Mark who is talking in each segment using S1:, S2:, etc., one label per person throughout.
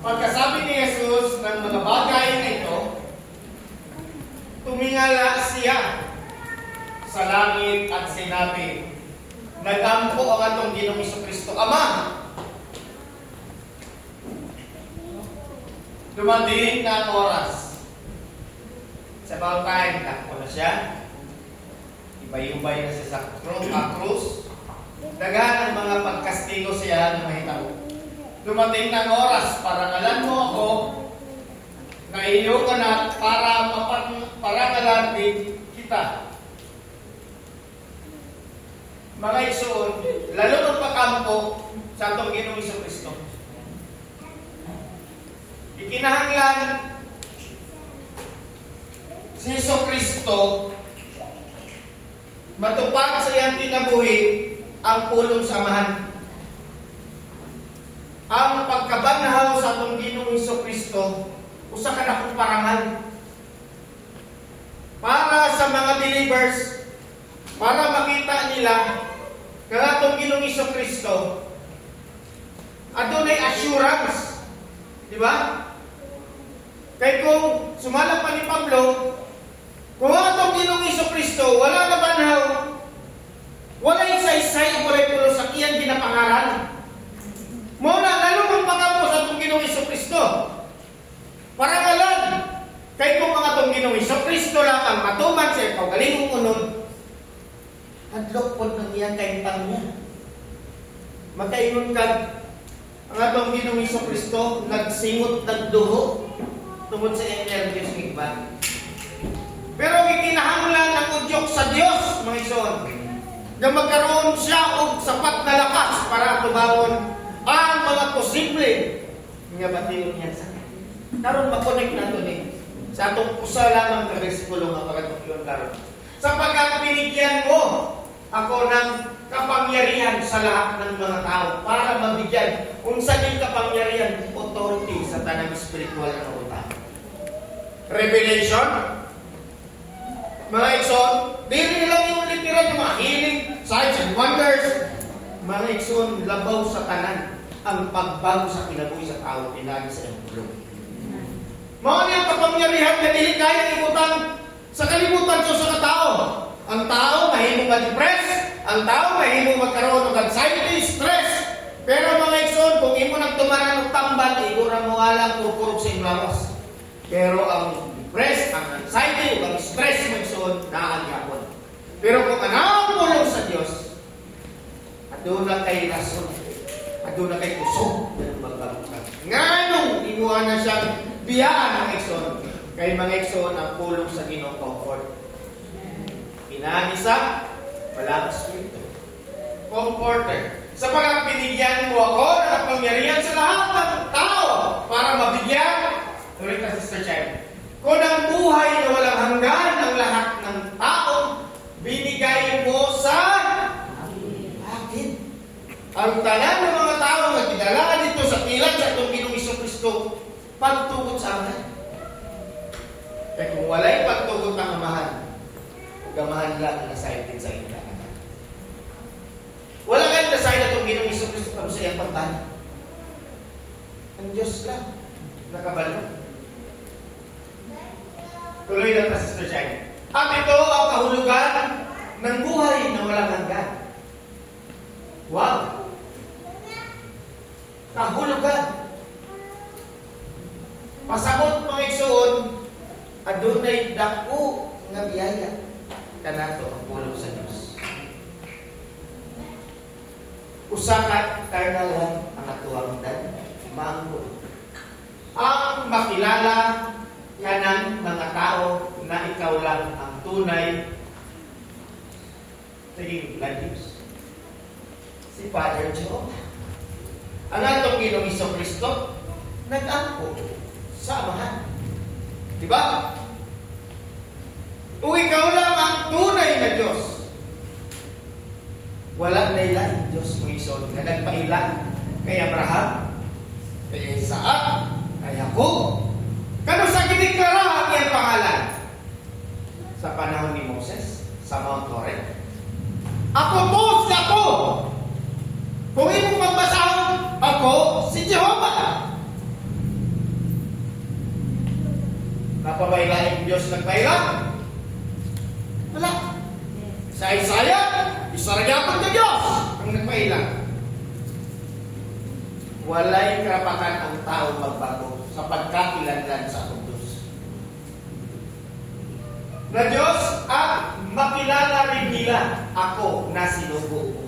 S1: Pagkasabi ni Jesus ng mga bagay na ito, tumingala siya sa langit at sinabi, "Nagampo ang atong Ginoong Jesucristo, Ama." Dumating na ang oras. Sa about time, takbo na siya. Ibayubay na siya sa krus. Daghan ang mga pagkastigo siya na mahitabo. Dumating na ang oras para ngalan mo ako na iyo ka na para ngalan din kita. Mga igsoon, lalo ng pagkampo sa atong Ginoong Jesucristo. Ikinahanglan si Jesucristo matupad sa iyang kinabuhi ang pulong samahan. Ang pagkabanhaw sa atong Ginoong Jesucristo usa ka dakong parangal para sa mga believers, para makita nila nga atong Ginoong Jesucristo adunay assurance, di ba? Kay kung sumalang pa ni Pablo, kung atong Ginoong Jesucristo wala na banhaw, wala isaysay o wala'y pulo sa iyang ginapangaran. Muna, lalo ng pagkampo sa atong Ginoong Jesucristo. Parangalan, kay kung ang atong Ginoong Jesucristo lang ang matuman sa kaugalingong unod, hadlok po ng iyang kaintang niya. Magkaingon ka, ang atong Ginoong Jesucristo nagsingot, nagduho, tungod sa iyang Diyos ng iba. Pero ikinahanglan ang udyok sa Diyos, mga igsoon, na magkaroon siya og sapat na lakas para tubawon ang mga posible nga batiyon niya sa kanya. Karon makonek nato ni sa atong usa lamang ka bersikulo nga pagatuyon karon. Sapagkat binigyan mo ako ng kapangyarihan sa lahat ng mga tao para mabigyan unsa din kapangyarihan, authority sa tanang spiritual na utang. Revelation, mga igsoon, dili lang yung literal yung mga healing, signs and wonders. Mga igsoon, labaw sa tanan ang pagbago sa kinabuhi sa tao, pinagi sa iyong tulong. Mga niyang kapangyarihan na dili kaya ibutang sa kalibutan sa katao. Ang tao mahimong ma-depress, ang tao mahimong magkaroon ng anxiety, stress. Pero mga igsoon, kung imo nagtumaran ng tambal, igura mo alang kurkurog sa imlawas. Pero ang depress, ang anxiety, ang stress mo igsoon, naagyapon. Pero kung anong pulong sa Diyos, aduna kay rason, aduna kay kusog ng magbabukan. Nganong inuha na siyang biyaan ng igsoon, kay mga igsoon ang pulong sa Ginoo comfort. Pinanisa, wala ka spirito. Comforter. Sa pagkapinigyan mo ako ng kapangyarihan sa lahat ng tao para mabigyan, tuloy ka Sister Chen, kung ang buhay na walang hanggan ng lahat ng tao, binigay mo sa akin. Ang tanan ng mga tao na kinalaan dito sa pilat sa itong Ginoong Jesucristo, pagtugot sa amin. Kaya kung wala'y pagtugot ng amahan, gamahan lang na excited sa inyo. Wala kayong nasay na itong Ginoong Jesucristo kung sa iyang pagtana. Ang Diyos lang, nakabalo. Tuloy lang na Sister Shine. At ito ang kahulugan ng buhay na walang hanggan. Wow! Kahulugan. Pasabot mga igsoon, adunay dako nga biyaya. Kanato ang pulong sa Diyos. Usakat karnal lang ang atuang dan maangkot. Ang makilala kanang mga tao na ikaw lang ang tunay naging Diyos. Si Father Joe. Ang atong Ginoong Jesucristo nag-angko sa amahan. Diba? Kung ikaw lang ang tunay na Diyos, wala na ilan Diyos mo iso na nagpailan kay Abraham, kay Isaac, kay Jacob. Kano sa kiniklara ang iyang pangalan? Sa panahon ni Moses, sa Mount Horeb. Ako to si ako. Kung imo magbasahon, ako si Jehovah. Napabaylaing Diyos nagbayla? Wala. Sa Isaiah, isaragyapan ka Diyos ang nagbayla. Walay karapatan ang tao magbago sa pagkakilanlan sa akong Diyos. Na Diyos at makilala rin nila ako na sinugo.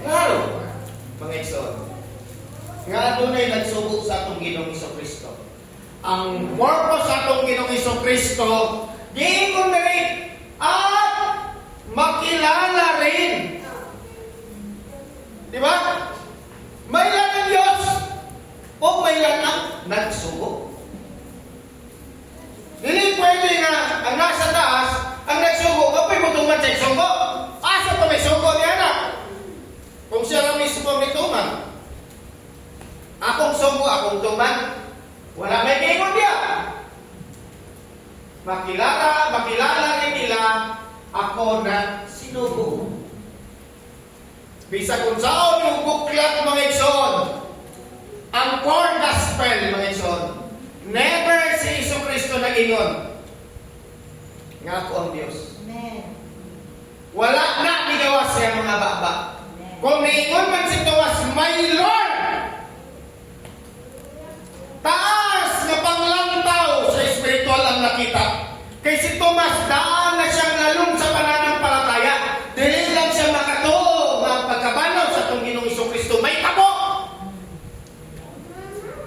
S1: Klaro, mga Ekson. Nga doon nagsugo sa atong Ginoong Kristo. Ang purpose sa atong Ginoong Kristo, giingon na rin at makilala rin. Di ba? May lang ang Diyos o may lang ang nagsugo. Hindi pwede nga ang nasa taas, ang nagsugo, kapag mo tuman sa sugo. Asa pa may sugo niya na? Kung siya lang mismo may tuman. Akong sugo, akong tuman. Wala may gingon niya. Makilala rin nila ako na sinugo. Bisa kung saan yung buklat mga Ekson, ang core gospel mga Ekson, never si Jesucristo nag-ingon nga ako ang Diyos.
S2: Amen.
S1: Wala na nigawas siya mga baba. Kung niingon man si Tomas, my Lord! Taas na panglantaw sa espiritual ang nakita. Kay si Tomas, daan na siyang lalong sa pananampalataya. Dili lang siya makatuo ng pagkabanaw sa itong Ginoong Jesucristo. May tabo!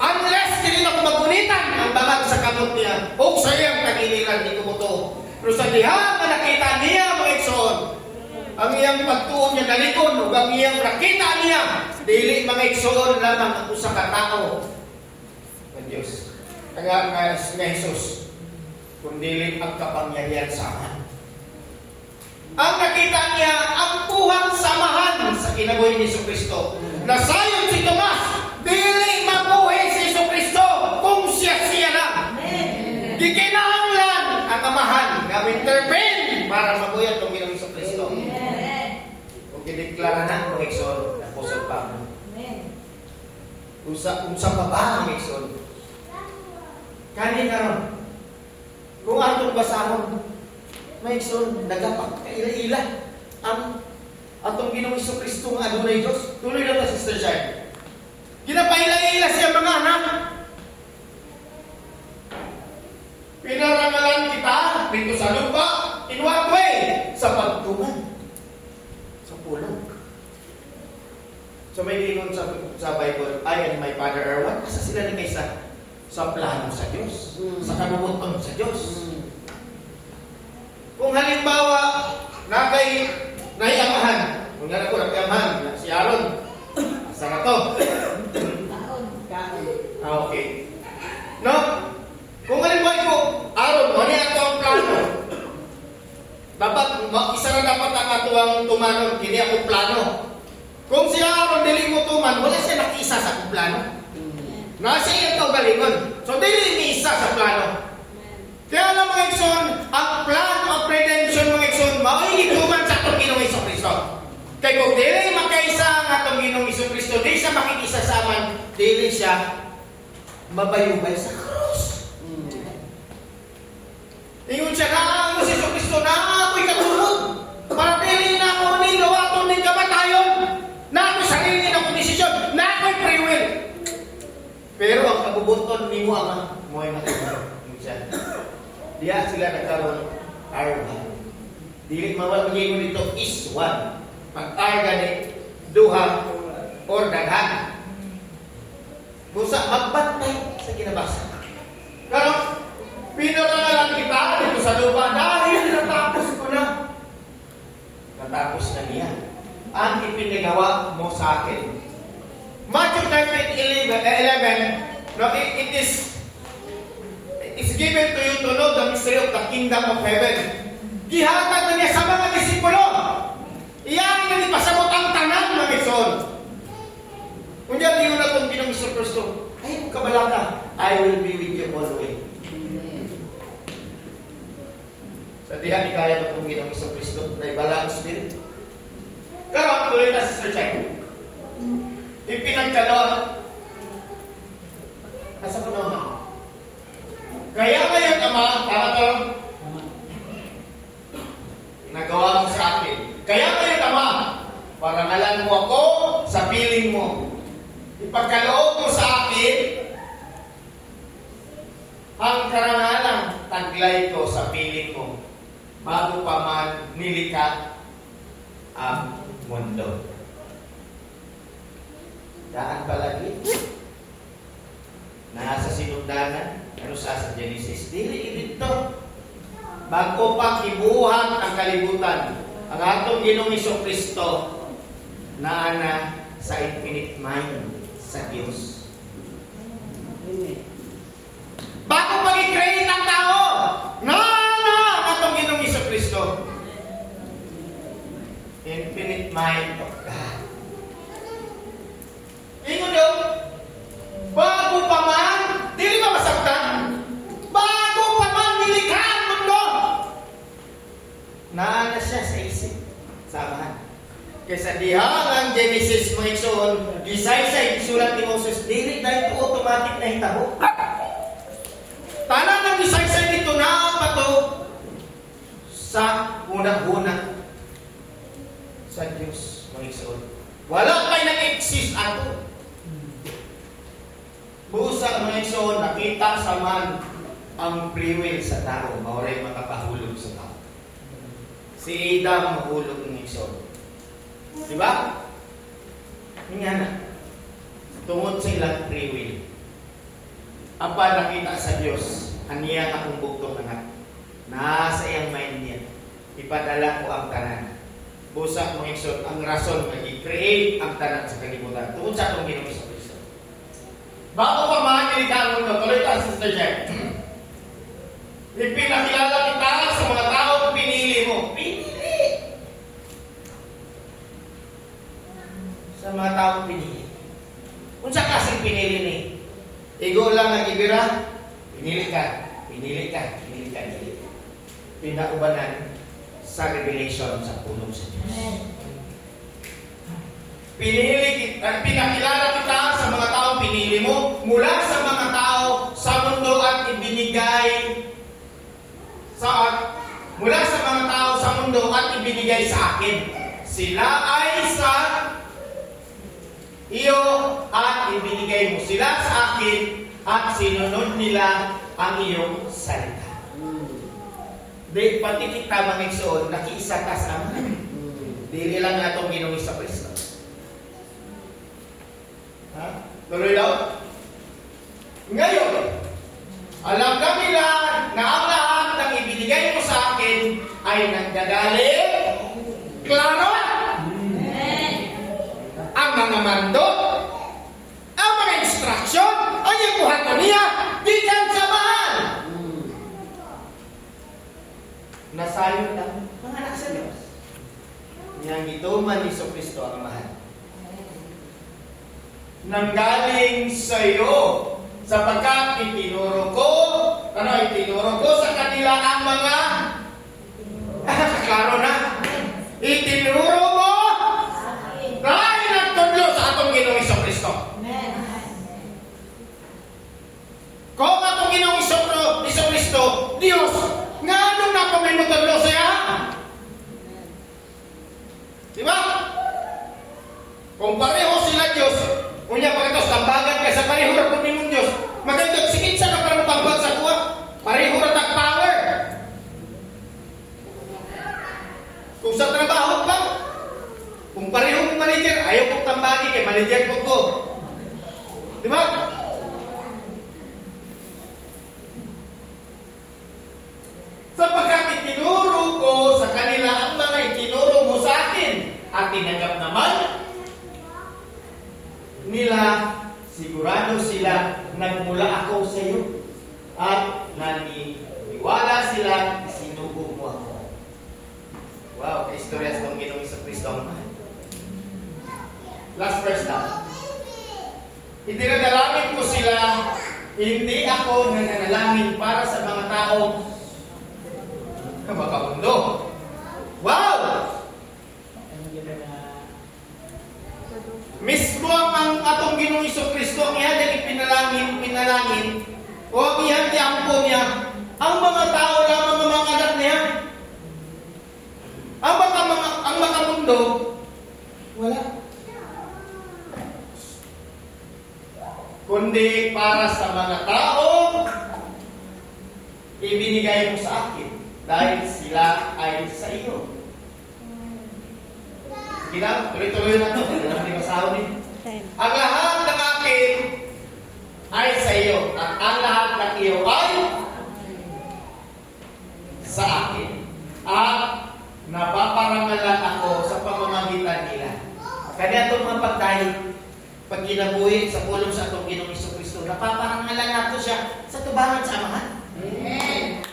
S1: Unless hindi na kumagunitan ang bangag sa kamot niya. O sayang tagiliran ni kumuto. Pero sa diha na nakita niya mga Ekson, ang iyang pagtuon niya dalikon o ang iyang nakita niya, dili mga Ekson lamang ang usa ka tao ng Diyos. Kaya nga Jesus, kundi ang kapangyarihan sa aman. Ang nakita niya, ang puhang samahan sa kinabuhi ni Jesucristo. Nasayon si Tomas, dili mabuhi si Jesucristo kung siya lang. Gikinahanglan ang amahan na intervene para mabuhi ang Ginoong Jesucristo. Kung kineklara na ang Ekson, Apostle Pablo. Unsa pa ba ang Ekson? Kani karon. Kung atong basahon, may Ekson, nagapak kaila-ila ang atong Ginoong Jesucristo nga adunay Dios. Tuloy lang na Sister Shai. Ginapaila-ila siya mga anak. Pinarangalan kita dito sa lupa, in what way? Sa pagtuman. Sa pulong. So may gingon sa Bible, I and my Father are one. Asa sila ni Kaysa? Sa plano sa Diyos. Sa kanubuton sa Diyos. Kung halimbawa, naiamahan. Kung nga na ko, nag-amahan. Si Aaron. Asa na to? Okay. No? Kung halimbawa ko, Aaron, ano yan ito ang plano? Dapat, isa na dapat ang atuang tumanon, hindi ako plano. Kung si Aaron, dili mo tuman, wala siya nakisa sa akong plano. Nasa iya ito galingon. So, dili ni isa sa plano. Kaya lang mga Ekson, ang plan of redemption mga Ekson, maigituman sa itong Ginoong Jesucristo. Kaya kung dili makaisa ang atong Ginoong Jesucristo, di siya makikisa sa aman, dili siya mabayubay sa krus. Ingon siya na ang si Jesucristo na ako'y katulog. Para dili na ako nilawaton ng kamatayon. Na ako'y sarili na akong desisyon. Na ako'y free will. Pero ang kabubuton ni mo ama, mo ay matulog. Diya sila nagkaroon arga. Dili mawal magiging dito is one. Pag-arga ni duha or daghan. Busa magbantay sa kinabasa. Pero pinarangalan kita dito sa lupa dahil natapos ko na. Natapos na niya. Ang ipinagawa mo sa akin. Matthew 13:11, no, it is given to you to know the mystery of the kingdom of heaven. Gihatag na niya sa mga disipulo. Iyan na ni pasabot ang tanan ng Ekson. Kung yan yun na itong Ginoong Jesucristo, ay kabalaka, I will be with you always. Sa dihan ni kaya na itong Ginoong Jesucristo, na ibala ang spirit. Karoon, tuloy na Sister Chay. Ipinagkalon. Nasa ko naman. piling mo. Ipagkaloob mo sa akin ang karangalang taglay ko sa piling mo bago pa man nilikha ang mundo. Daan palagi. Nasa sinugdanan. Ano sa Genesis? Dili ito. Bago pang ibuhat ang kalibutan, ang atong Ginoong Kristo na ana sa infinite mind sa Diyos. Bago pang i-create ang tao, na atong Ginoong Kristo. Infinite mind of God. Ingon daw, bago pa man, dili ba masaktan? Bago pa man nilikha ang mundo. Naana siya sa isip. Samahan. Kaysa diha ang Genesis mo iksoon, gisay-say, isulat ni Moses, dili dahil ito automatic na hitabo. Tanan ng gisay-say dito na pato sa una-una sa Diyos mo iksoon. Wala pa'y nag-exist ato. Busa mga iksoon, nakita sa man ang free will sa tao. Mauray makapahulog sa tao. Si Adam mahulog ng iksoon. Diba? Nga na. Tungod sa ilang free will. Apa nakita sa Diyos, aniya akong bugtong anak. Nasa iyang mind niya. Ipadala ko ang tanan. Busa mga iksoon, ang rason mag-i-create ang tanan sa kalibutan. Tungod sa itong Ginoong Kristo. Bago pa mahagili ka ang mundo, tuloy ka, Sister Jack. Ipinakilala kita sa mga tao pinili mo. Pinili! Sa mga tao pinili. Kung sa kasing pinili ni, igo lang ang ibira, pinili ka, pinili ka, pinili ka, pinili ka. Pinaubanan sa revelation sa punong sa Diyos. Pinakilala kita sa mga tao pinili mo mula sa mga tao sa mundo at ibinigay mula sa mga tao sa mundo at ibinigay sa akin. Sila ay sa iyo at ibinigay mo sila sa akin at sinunod nila ang iyong salita. Di pati kita mga igsoon, nakiisa ka sa amin. Dili lang natong Ginoong Kristo. Tuloy daw. Ngayon, alam kami lang na ang lahat ng ibinigay mo sa akin ay nanggagaling. Klaro? Ang mga mando, ang mga instruction, ay yung buhat ko niya, gikan sa mahal. Nasayon lang, mga anak sa Diyos. Yang ito man ni Kristo ang mahal. Nanggaling sa iyo sapagkat itinuro ko sa kanila ang mga klaro na itinuro mo dahil nagtudlo sa atong Ginoong Kristo. Kung atong Ginoong Kristo Dios nga anong napamimutudlo siya? Diba? Kung pareho sila Diyos, unya pagkatos tambagan ka sa pareho ra pud nimong Dios. Magayod sikit sa na tambag sa kuha. Pareho ra tag power. Kung sa trabaho pa, kung pareho mong manager, ayaw kong tambagi kay manager ko. Di ba? Sapagkat itinuro ko sa kanila ang mga itinuro mo sa akin at tinanggap naman nila, sigurado sila nagmula ako sa iyo at naniwala sila sinugo mo ako. Wow, istorya sa Ginoong Kristo. Last verse na. Itinadalangin ko sila, hindi ako nananalangin para sa mga tao na makamundo. Wow! Mismo ang atong Ginoong Kristo ang iyan pinalangin o ang iyan tiampo niya ang mga tao lamang ang mga anak niya. Ang mga mundo wala. kundi para sa mga taong ibinigay mo sa akin dahil sila ay sa iyo. Sige lang, tuloy-tuloy na ito. Hindi masahon eh. Ang lahat ng akin ay sa iyo at ang lahat ng iyo ay sa akin. At napaparangalan ako sa pamamagitan nila. Kanya itong mga pagdahil pag ginabuhi sa pulong sa itong Ginoong Jesucristo, napaparangalan nato siya sa tubangan sa Amahan. Amen.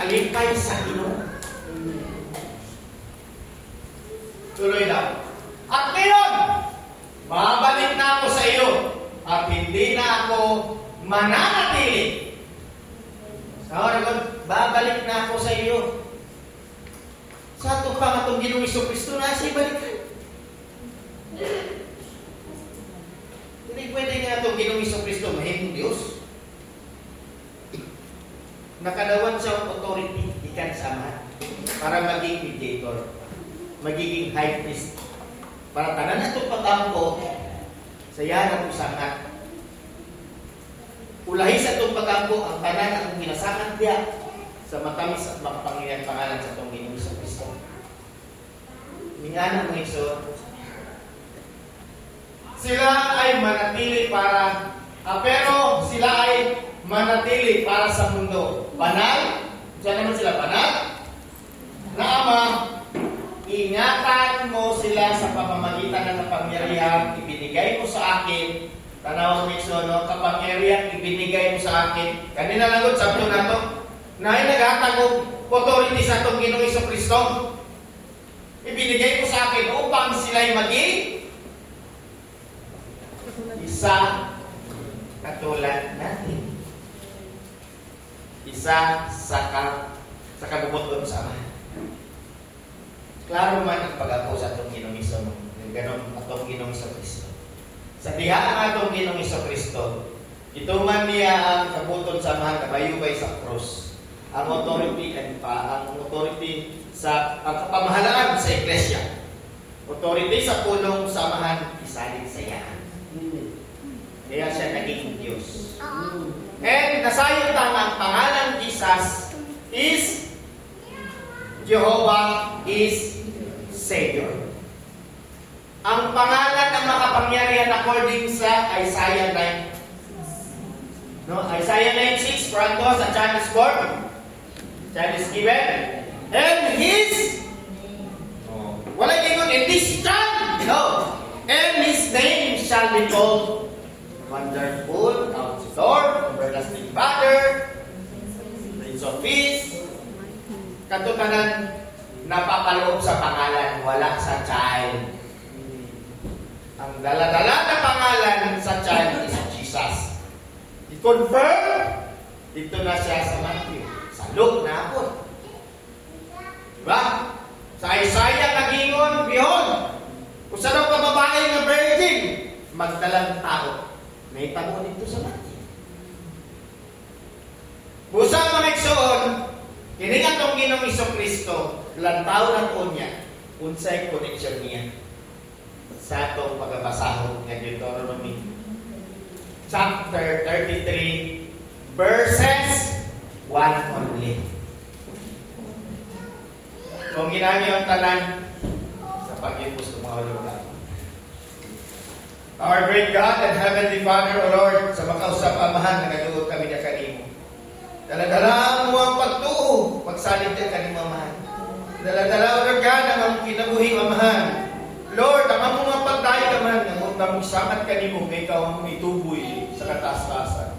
S1: Alipay sa Ginoo. Tuloy daw. At ngayon, babalik na ako sa iyo at hindi na ako mananatili. Babalik na ako sa iyo. Sa ito pa nga itong Ginoong Jesucristo na siya balikan. Hindi pwede nga itong Ginoong Jesucristo mahimong Diyos. Nakadawan sa authority ikan sa Amahan para maging mediator, magiging high priest. Para tanan na itong pagkampo sa yaran o sangat. Ulahi sa itong pagkampo ang tanan ang ginasakan diya sa matamis at makapangyarihan pangalan sa itong Ginoong Jesucristo. Minganan mo iso, sila ay manatili para, pero sila ay manatili para sa mundo. Banal, diyan naman sila banal, na Ama, ingatan mo sila sa pamamagitan ng kapangyarihan ibinigay mo sa akin. Tanaw mo iso, no? Kapangyarihan ibinigay mo sa akin. Kanina lagot, sabi na ito, na ay naghatag o authority sa itong Ginoong Jesucristo. Ibinigay mo sa akin upang sila'y maging isa katulad natin. Isa sa kabubuton sa Ama. Klaro man ang pag-ako sa itong Ginoong Jesucristo. Ganon atong Ginoong Jesucristo. Sa diha ang atong Ginoong Jesucristo, ito man niya ang kabuton sa Ama kabayubay sa krus. Ang authority sa pamahalaan sa iglesia. Authority sa pulong sa Amahan, isalin sa iyan. Kaya siya naging Diyos. And nasayot ang pangalan Jesus is Jehovah is Savior. Ang pangalan ng makapangyarihan according sa Isaiah 9. No, Isaiah 9:6, Franco sa child is born. Child is given. And his wala gingon in this child. No. And his name shall be called Wonderful, Counselor, Everlasting Father, Prince of Peace. Katutanan napapaloob sa pangalan, wala sa child. Ang dala-dala na pangalan sa child is Jesus. I-confirm, dito na siya sa Matthew. Sa Luke na ako. Diba? Sa Isaiah nagingon, behold, kung saan ang babae na virgin, magdalang tao. May tamo dito sa Matthew. Busa mga igsoon, kiningat ang Ginoong Jesucristo, lantaw ng unya, unsay connection niya sa itong pagbabasahon ng Deuteronomy chapter 33 verses 1 only. Kung ginami ang tanan sa pag-impos ng mga ulo. Our great God and Heavenly Father, O Lord, sa makausap Amahan, nagaduot kami na kanimo. Daladala mo ang pagtuo, pagsalit ka kanimo, Amahan. Daladala, O Lord God, ang among kinabuhing Amahan. Lord, ang among mga pagdayo naman, ang mong samat kanimo, kay ikaw ang ituboy sa kataas-taasan.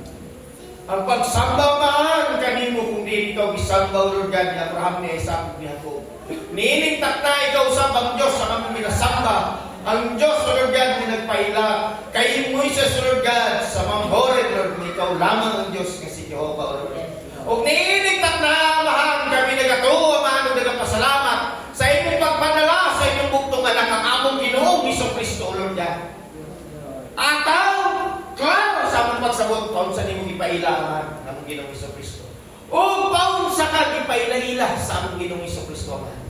S1: Ang pagsamba, Amahan, kanimo, kung di ikaw isamba, O Lord God, ni Abraham, ni Isaac, ni Jacob. Niinigtak na ikaw sa bang Diyos, ang among minasamba. Ang Diyos, O Lord God, ni nagpaila. Kay Moises, O Lord God, sa Mount Horeb, Lord, ikaw lamang ang Diyos kasi Jehovah, O Lord God. O niinigtak na, Amahan, kami nagatuwa, Amahan, o nagpasalamat sa inyong pagpanala, sa inyong buktong anak, ang among Ginoong Jesucristo, O Lord God. Ataw, klaro sa among pagsabot, paun sa imong ipaila, Amahan, ang among Ginoong Jesucristo. O paun sa kag ipaila-ila sa among Ginoong Jesucristo, Amahan.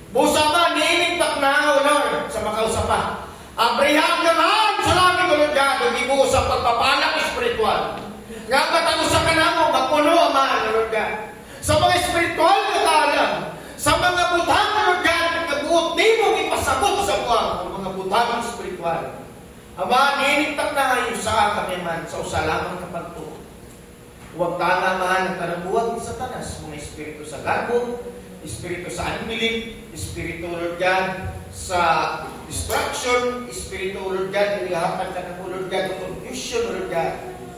S1: Busa man, niinigtak na, O Lord, sa makausapa. Abraham naman, salamin ko Lord God, ang ibuo sa pagpapalak espiritual. Nga patagusan ka na mo, mapuno aman, Lord God. Sa mga espiritual na taalam, sa mga butang, Lord God, nagkabuot ni mo ipasabot sa buwang, mga butang espiritual. Ama, niniktak na ngayon sa kami man, sa usalamang kapagtuo. Huwag tanga man ang kanabuwag ni Satanas, mga espiritu sa garbo, espiritu sa anbilin, espiritu, Lord God, sa distraction, espiritu, Lord God, nilihapan ka ng Lord God, confusion, Lord God,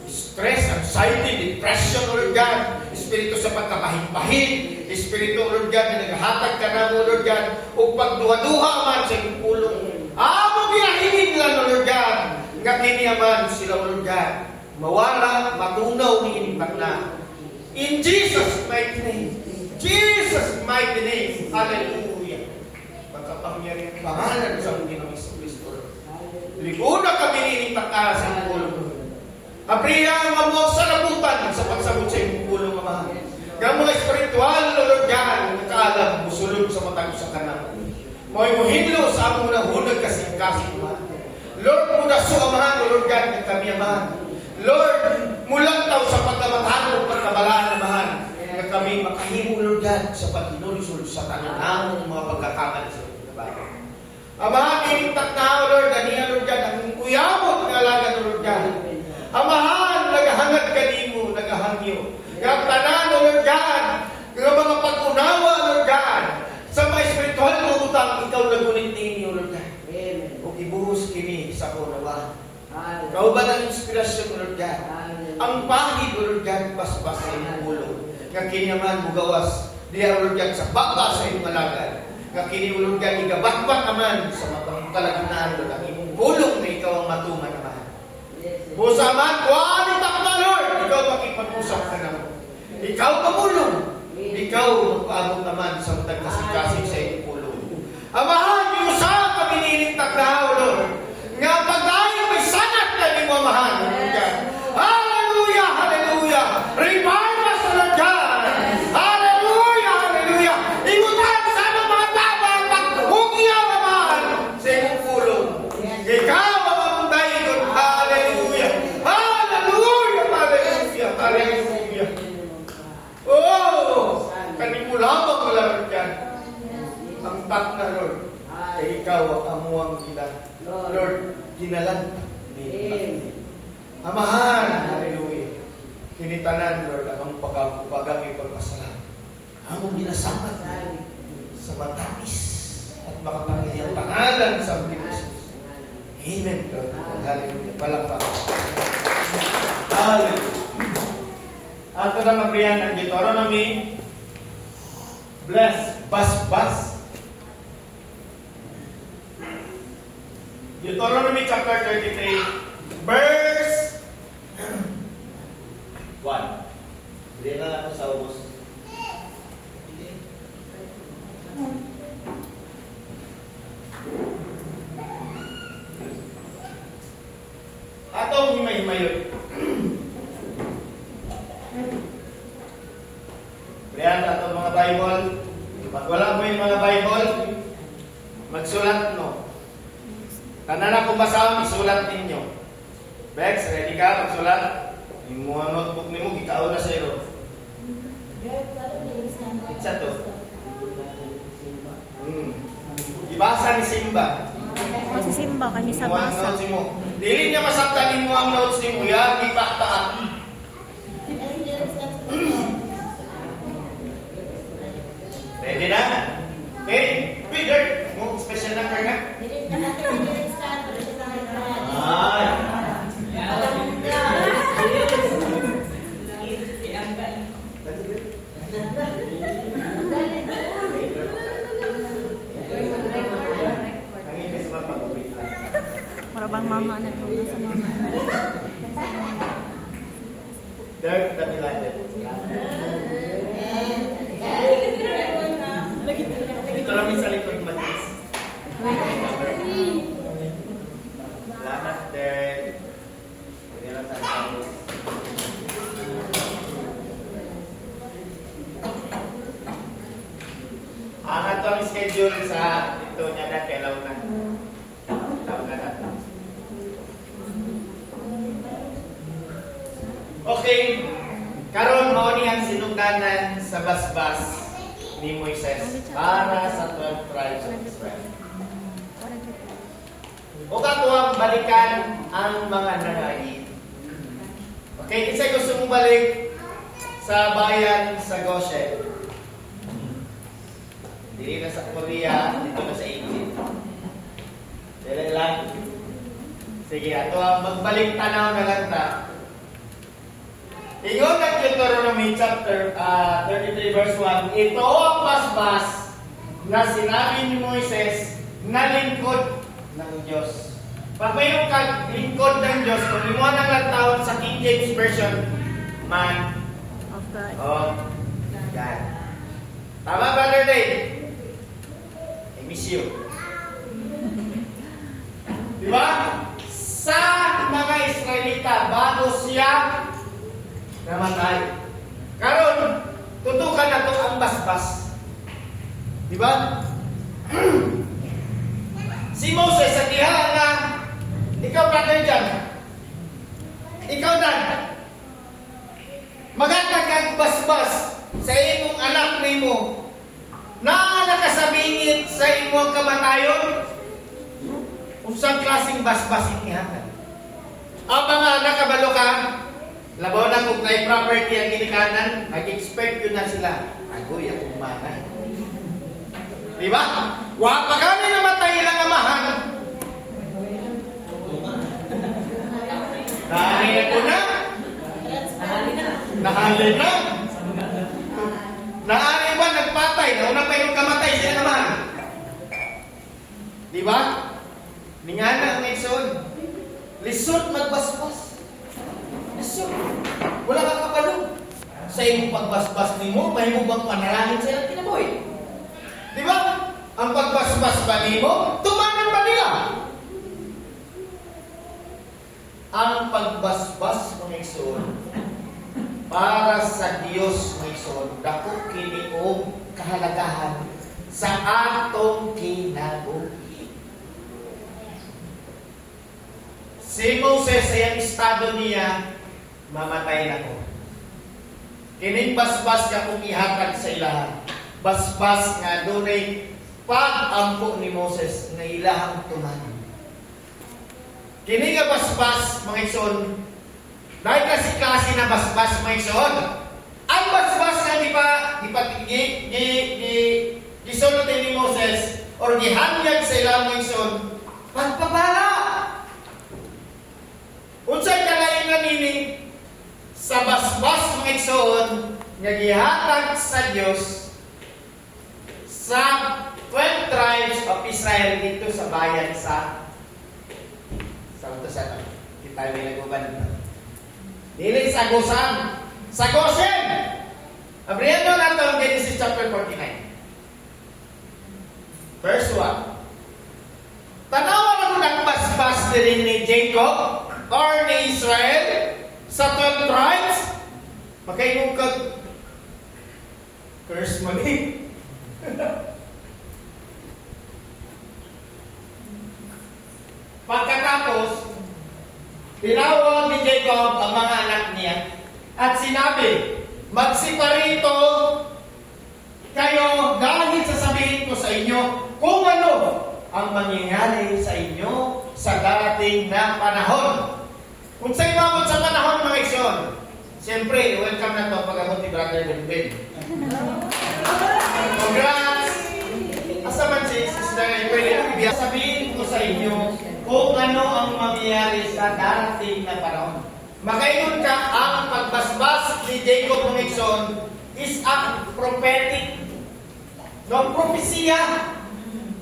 S1: stress, anxiety, depression, Lord God, espiritu sa pagkapahit-pahit, espiritu, Lord God, na naghahatag ka na mo, Lord God, o pagduha-duha man sa iyong pulong. Amo ginahingin lang, Lord God, nga kiniyaman sila, Lord God, mawala, matunaw ni inimpak na. In Jesus' mighty name, Jesus' mighty name, hallelujah. Pagkapangyarihan pangalan sa Panginoong Kristo. Likuna kami inimpak ka sa iyong pulong. Abriya ang mamuang salabutan sa pagsabot sa iyong pulong, Ama. Nga mga espiritual, Lord God, nakaalam, musulog sa matag sa kanan. Mo'y muhilo sa among nahunag kasing-kasing, Ama. Lord, muna so, Ama, Lord God, na kami, Ama. Lord, mulang taw sa pagkamatalo, pagkabalaan, Ama, na kami makahimo, Lord God, sa pagkinulisol sa tanang mga pagkakamali sa pagkabalaan. Ama, inintak na, Lord, ganiya, Lord God, ang kuyamot ng alaga, Lord God. Amahan, nagahangad kanimo, nagahangyo. Nga tanan, Lord God, nga mga pag-unawa, Lord God, sa mga espiritual mo utang, ikaw nagunit ninyo, Lord God. O ibuhos kini sa kunawa. Ikaw ba ng inspirasyon, Lord God? Ang pahid, Lord God, basbas sa inyong ulo. Nga kinyaman mo gawas, diya, Lord God, sa baba sa inyong malagad. Nga kini, Lord God, igabakbak naman sa matang kalagunaan, Lord, ang imong pulong na ikaw ang matuman naman. Busaman, kuhaan itak na, Lord. Ikaw makipag-usap ka naman. Ikaw pamulong. Ikaw magpaabot naman sa matag kasing-kasing sa iyong pulong. Amahan, yung sa kami nilintak na, Lord. Nga pag-ayon may sanat na ni Mamahan, Lord God. Hallelujah, hallelujah. Revive us, Lord God. Hallelujah, hallelujah. Imutan sa mga tama pag-hugyaw naman sa iyong pulong. Ikaw ang mamunday, Lord. Hallelujah. Hallelujah, hallelujah, hallelujah. Oh, kanimulabang mo lang yan. Ang tak na, Lord. Kaya ikaw ang amuang gila. Lord, ginalan. Amahan. Hallelujah. Kinitanan, Lord, ang pagami pagpasalam. Among ginasamat sa matamis at makapangyayang pangalan sa Pilipinas. Amen, Lord. Hallelujah. Palakpak. Hallelujah. Ato na magriyan ang Deuteronomy. Bless, bas. Deuteronomy chapter 33, verse 1. Hindi na ako sa ubos. Atong himay-himayon. Kaya atong mga Bible, pag wala mo yung mga Bible, magsulat no. Tanan na kung basahon, isulat ninyo. Bex, ready ka? Magsulat? Yung mga notebook ni mo, gikaon na sa iyo. Isa to. Ibasa ni Simba.
S2: Si Simba, kami sa basa.
S1: Dili niya masaktanin mo ang notes ni mo. Yan, ipaktaan. Ready na? Okay? Peter, mo special na ka? Ay.
S2: Para bang mama na ito sa mama.
S1: Dark Damilated. Ito lang sa likod matis. Salamat, Derek. Pwede lang tayo. Ang atong schedule sa ito niya na kailaw na. Karon mao ni ang sinungganan sa basbas ni Moises para sa 12 tribes of Israel. O katuwang balikan ang mga nangayin. Okay, kisay gusto mong balik sa bayan sa Goshen. Dili na sa Korea, dito na sa Egypt. Dili lang. Sige, ato ang magbalik tanaw na lang ta. Ingon ang Deuteronomy chapter 33 verse 1. Ito ang basbas na sinabi ni Moises na lingkod ng Diyos. Pag mayroong kang lingkod ng Diyos, kung limuan ang lantawon sa King James Version, man
S2: Of God.
S1: of God. Tama, Brother Dave? I miss you. Diba? Sa mga Israelita, bago siya namatay. Karon, tutukan na to ang basbas. Diba? Si Moses sa diha na ikaw brother dyan. Ikaw dan. Maganda kang basbas sa imong anak nimo. Na nakasabingit sa imong kamatayon. Unsang klaseng basbas inihatag. Ang mga nakabalo ka, labaw na kung may property ang ginikanan, nag-expect yun na sila. Agoy, akong mana. Diba? Wa pa kami namatay ilang amahan. Nahalin ko na. Nahalin na. Nahalin ba nagpatay? Nauna pa yung kamatay siya naman. Diba? Ningana ang Exxon. Lisod magbasbas. Lisod. Wala kang kapalo. Sa imong pagbasbas ni mo, may mo bang panalangin sa ilang kinabuhi? Di ba? Ang pagbasbas ba ni mo, tumanan ba nila? Ang pagbasbas ng Exxon para sa Diyos ng Exxon, dako kini og kahalagahan sa atong kinabuhi. Si Moses sa iyang estado niya, mamatay na ko. Kining basbas nga kung ihatag sa ilahan. Basbas nga dunay pag-ampo ni Moses nga ilahang tumanan. Kini nga basbas, mga igsoon, dahil klase na basbas, mga igsoon. Ang basbas nga gisulot ni Moses or gihanyag sa ilang mga igsoon, pagpapala. Unsay kalaingan nini sa basbas mga igsoon nga gihatag sa Dios sa 12 tribes of Israel dito sa bayan sa kita naguban dili sa Goshen. Sa Goshen. Abrihan na nato ang Genesis chapter 49. Verse 1. Tanawa na kung nagbasbas din ni Jacob or ni Israel sa 12 tribes, makainong kag curse mo ni. Pagkatapos, tinawag ni Jacob ang mga anak niya at sinabi, magsiparito kayo dahil sasabihin ko sa inyo kung ano ang mangyayari sa inyo sa darating na panahon. Kung sa imabot sa panahon, mga igsoon, siyempre, welcome na to pag-abot ni Brother Benben. Congrats! Asa man si Sister Pwede sabihin ko sa inyo kung ano ang mangyayari sa darating na panahon. Makaingon ka, ang pagbasbas ni Jacob ng Exxon is a prophetic, no, propesya.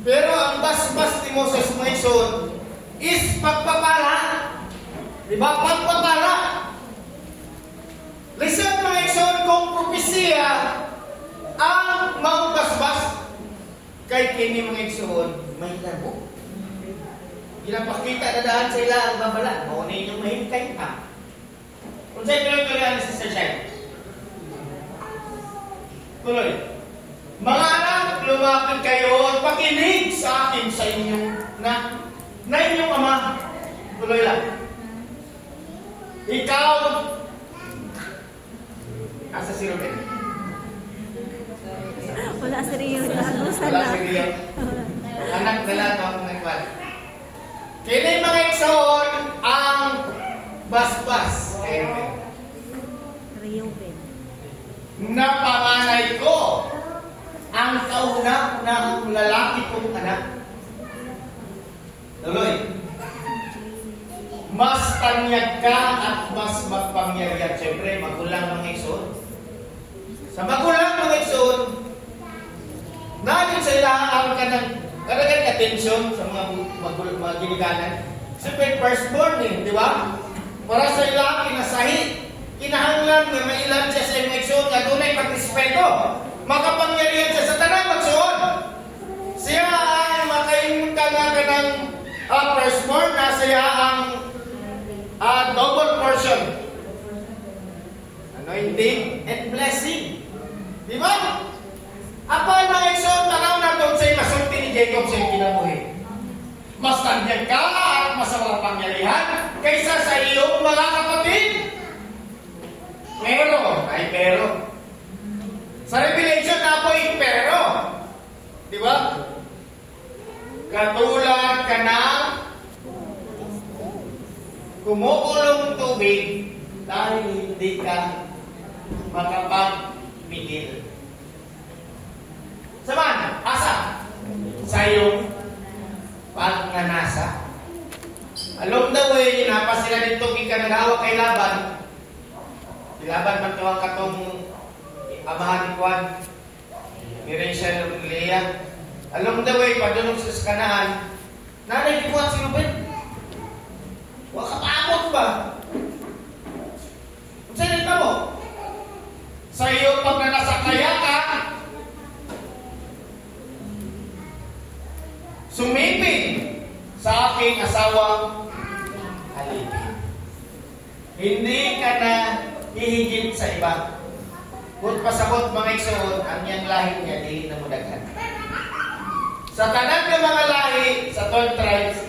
S1: Pero ang basbas ni Moses ng Exxon is pagpapala. Diba? Pagpapala. Listen mga Exxon, kung propesya ang mga basbas kay kini mga Exxon, may labo. Ginapakita na daan sa ila ang babala. Mauna inyong mahintay pa. Kung sa'yo tuloy-tuloy ang Sister Shai. Tuloy. Mga anak, lumapit kayo at pakinig sa akin sa inyong na inyong ama. Tuloy lang. Ikaw, Asa si Ruben?
S2: Wala sa Rio. Agusan
S1: Wala
S2: na.
S1: si Rio. Anak nila ito ang nagwal. Kini mga igsoon ang basbas.
S2: Rio Ben.
S1: Na panganay ko ang kauna-unahang lalaki kong anak. Tuloy. Mas tanyag ka at mas mapangyarihan. Siyempre, magulang mga igsoon. Sa magulang mga igsoon, naging sa ilaang ka ng karagay atensyon sa mga ginikanan. Siyempre, firstborn eh, di ba? Para sa ilang kinasahi, kinahanglan na mailan siya sa mga igsoon na dunay pagrespeto. Makapangyarihan siya sa tanang magsuon. Siya ang makaimutang nga ka ng firstborn na siya ang double portion. Anointing and blessing. Di ba? Apa ang mga igsoon, tanaw na doon sa'yo masulti ni Jacob sa'yo kinabuhi. Mas tanyag ka at mas mapangyarihan kaysa sa iyong mga kapatid. Pero. Sa Revelation na po yung pero. Di ba? Katulad ka na kumukulong tubig dahil hindi ka makapagpigil. Saman, asa? Sa iyong pagnanasa. Along the way, napas sila dito ka nag-awak kay Laban. Si Laban magtawag katong amahan ni Juan, ni Rachel at Leah. Along the way, padulong sa Kanaan, nanay ni Juan si Ruben. Wakapabot ba? Saan ka mo? Sa iyo pag nanasakaya ka, sumiping sa aking asawang halipin. Hindi ka na hihigit sa iba. Kung pasabot mga igsoon, ang iyang lahi niya, di na mo daghan. Sa tanan ng mga lahi, sa 12 tribes,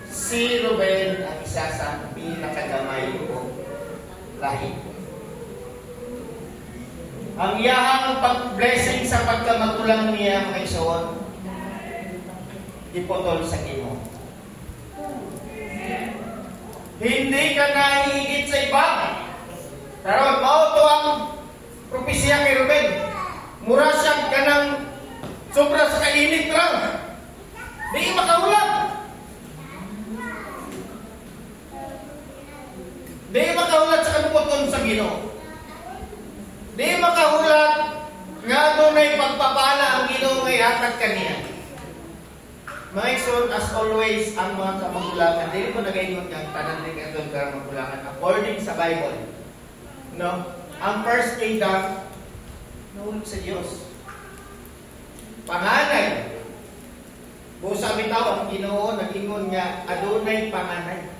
S1: si Ruben ang isa sa pinakagamay o lahi. Ang iyahang pag-blessing sa pagkamagulang niya, mga igsoon, ipotol sa imo. Hindi ka nahihigit sa iba. Pero mauto ang propesya kay Ruben. Mura siya ka ng sobra sa kainit lang. Di makaulat. Di makaulat sa kabukoton sa Ginoo. Di makahulat nga doon ay pagpapala ang Ginoo ngay hatag kaniya. Mga igsoon, as always, ang mga kamagulangan, hindi ko nag-ingot ng tanan din ang doon kamagulangan according sa Bible. No? Ang first Adam, nahulog sa Diyos. Panganay. Busa bitaw ang Ginoo, nag-ingon nga, adunay panganay.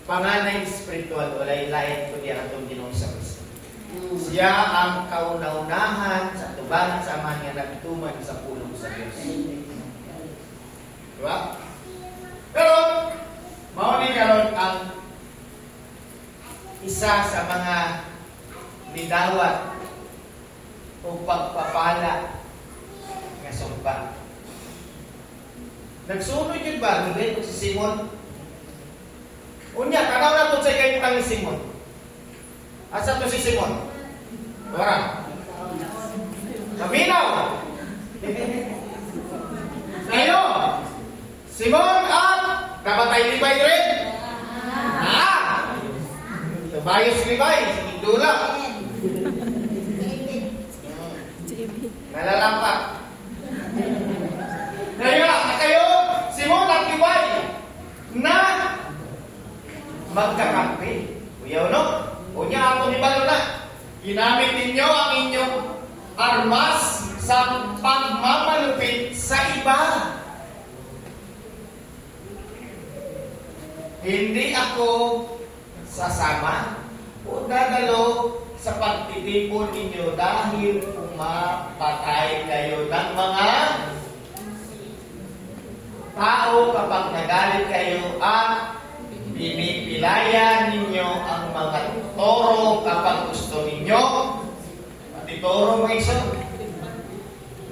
S1: Panganay spiritual, walay lain kundi ang atong Ginoo sa Kristo. Siya ang kauna-unahan sa tubahan sa mga nagtuman sa pulong sa Diyos. Diba? Pero, mauni karon ang isa sa mga nidawat o pagpapala nga sumpa. Nagsunod yun ba? Ruben o si Simon? Unya, tanaw na ito sa ikayutang ni Simon. Asa to si Simon? Wala. Saminaw! Ngayon, Simon at kapatay Libay rin. Bayos Libay, dula. Nalalampak. Ngayon, kayo, Simon at Libay, na magkakampi. Uyaw no? Unya ako ni Balo na. Ginamit ninyo ang inyong armas sa pagmamalupit sa iba. Hindi ako sasama o dadalo sa pagtitipon ninyo dahil pumapatay kayo ng mga tao kapag nagalit kayo at pinipilayan ninyo ang mga toro kapag gusto ninyo Toro mga iso.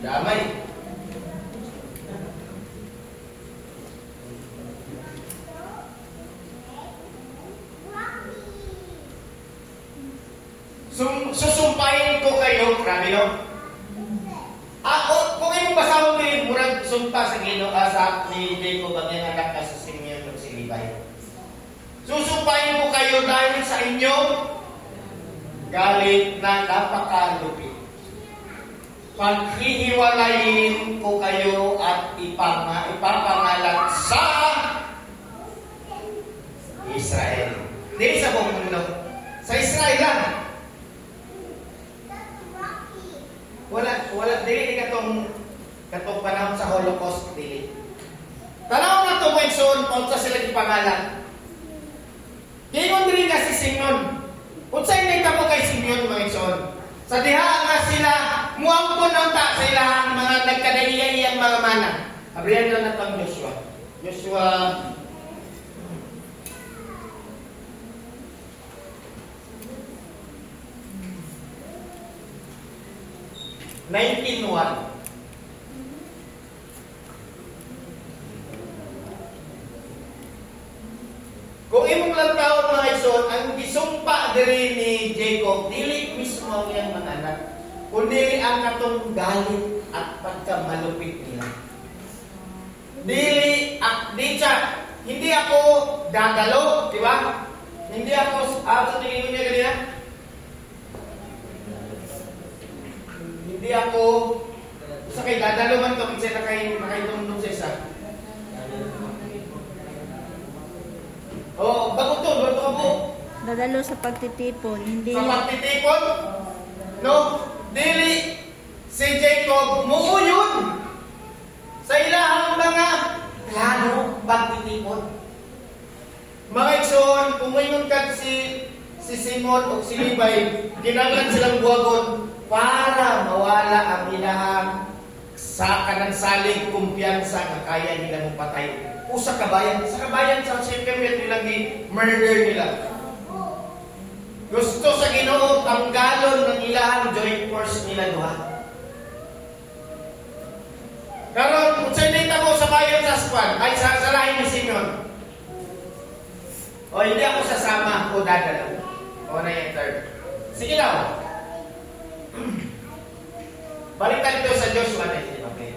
S1: Damay. Susumpahin ko kayo, grabe no? Kung yung basahon ko yung murag sumpa sa Ginoo sa ni Jacob ang yung anak ka sa Simeon o si Levi. Susumpahin ko kayo dahil sa inyo galit na napakalupit. Paghihiwalayin ko kayo at ipapangalan sa Israel. Di sa buong mundo. Sa Israel lang. Wala, dili katong panahon sa Holocaust, dili. Tanaw na ito, Wenson, kung sila ipangalan. Ngayon din nga si Simeon. Unsay nita ko kay Simeon, Wenson. Sa diha nga sila, muangkon ang ta sa ilang mga nagkadaiyan mga mana. Abrihan na itong Joshua. Joshua 19:1. Kung imong lantaw mga ison, ang gisumpa diri ni Jacob, dili mismo ang iyang mga anak, kundi ang katong galit at pagkamalupit nila. Hindi ako dadalo, di ba? Hindi ako, sa tingin niya ganyan, hindi ako sa kay dadalo man to kasi nakaitungtong sa isa. Bago ako.
S2: Dadalo sa pagtitipon, hindi
S1: Sa pagtitipon, no? Dili si Jacob muuyod sa ilahang mga plano pagtitipon. Mga igsoon, kung ngayon ka si Simon o si Levi, ginaglan silang buwagon para mawala ang ilahang sa kanansalig kumpiyansa na kaya nila mong patay. O sa kabayan sa Shechem nilang murder nila. Gusto sa Ginoo tanggalon ng ilahang joint force nila duha. Karon kung sa data mo sa bayan sa Squad, ay sa lahi ni Simeon. O hindi ako sasama o dadala. O na yung third. Sige daw. Balikan ito sa Joshua 19. Okay.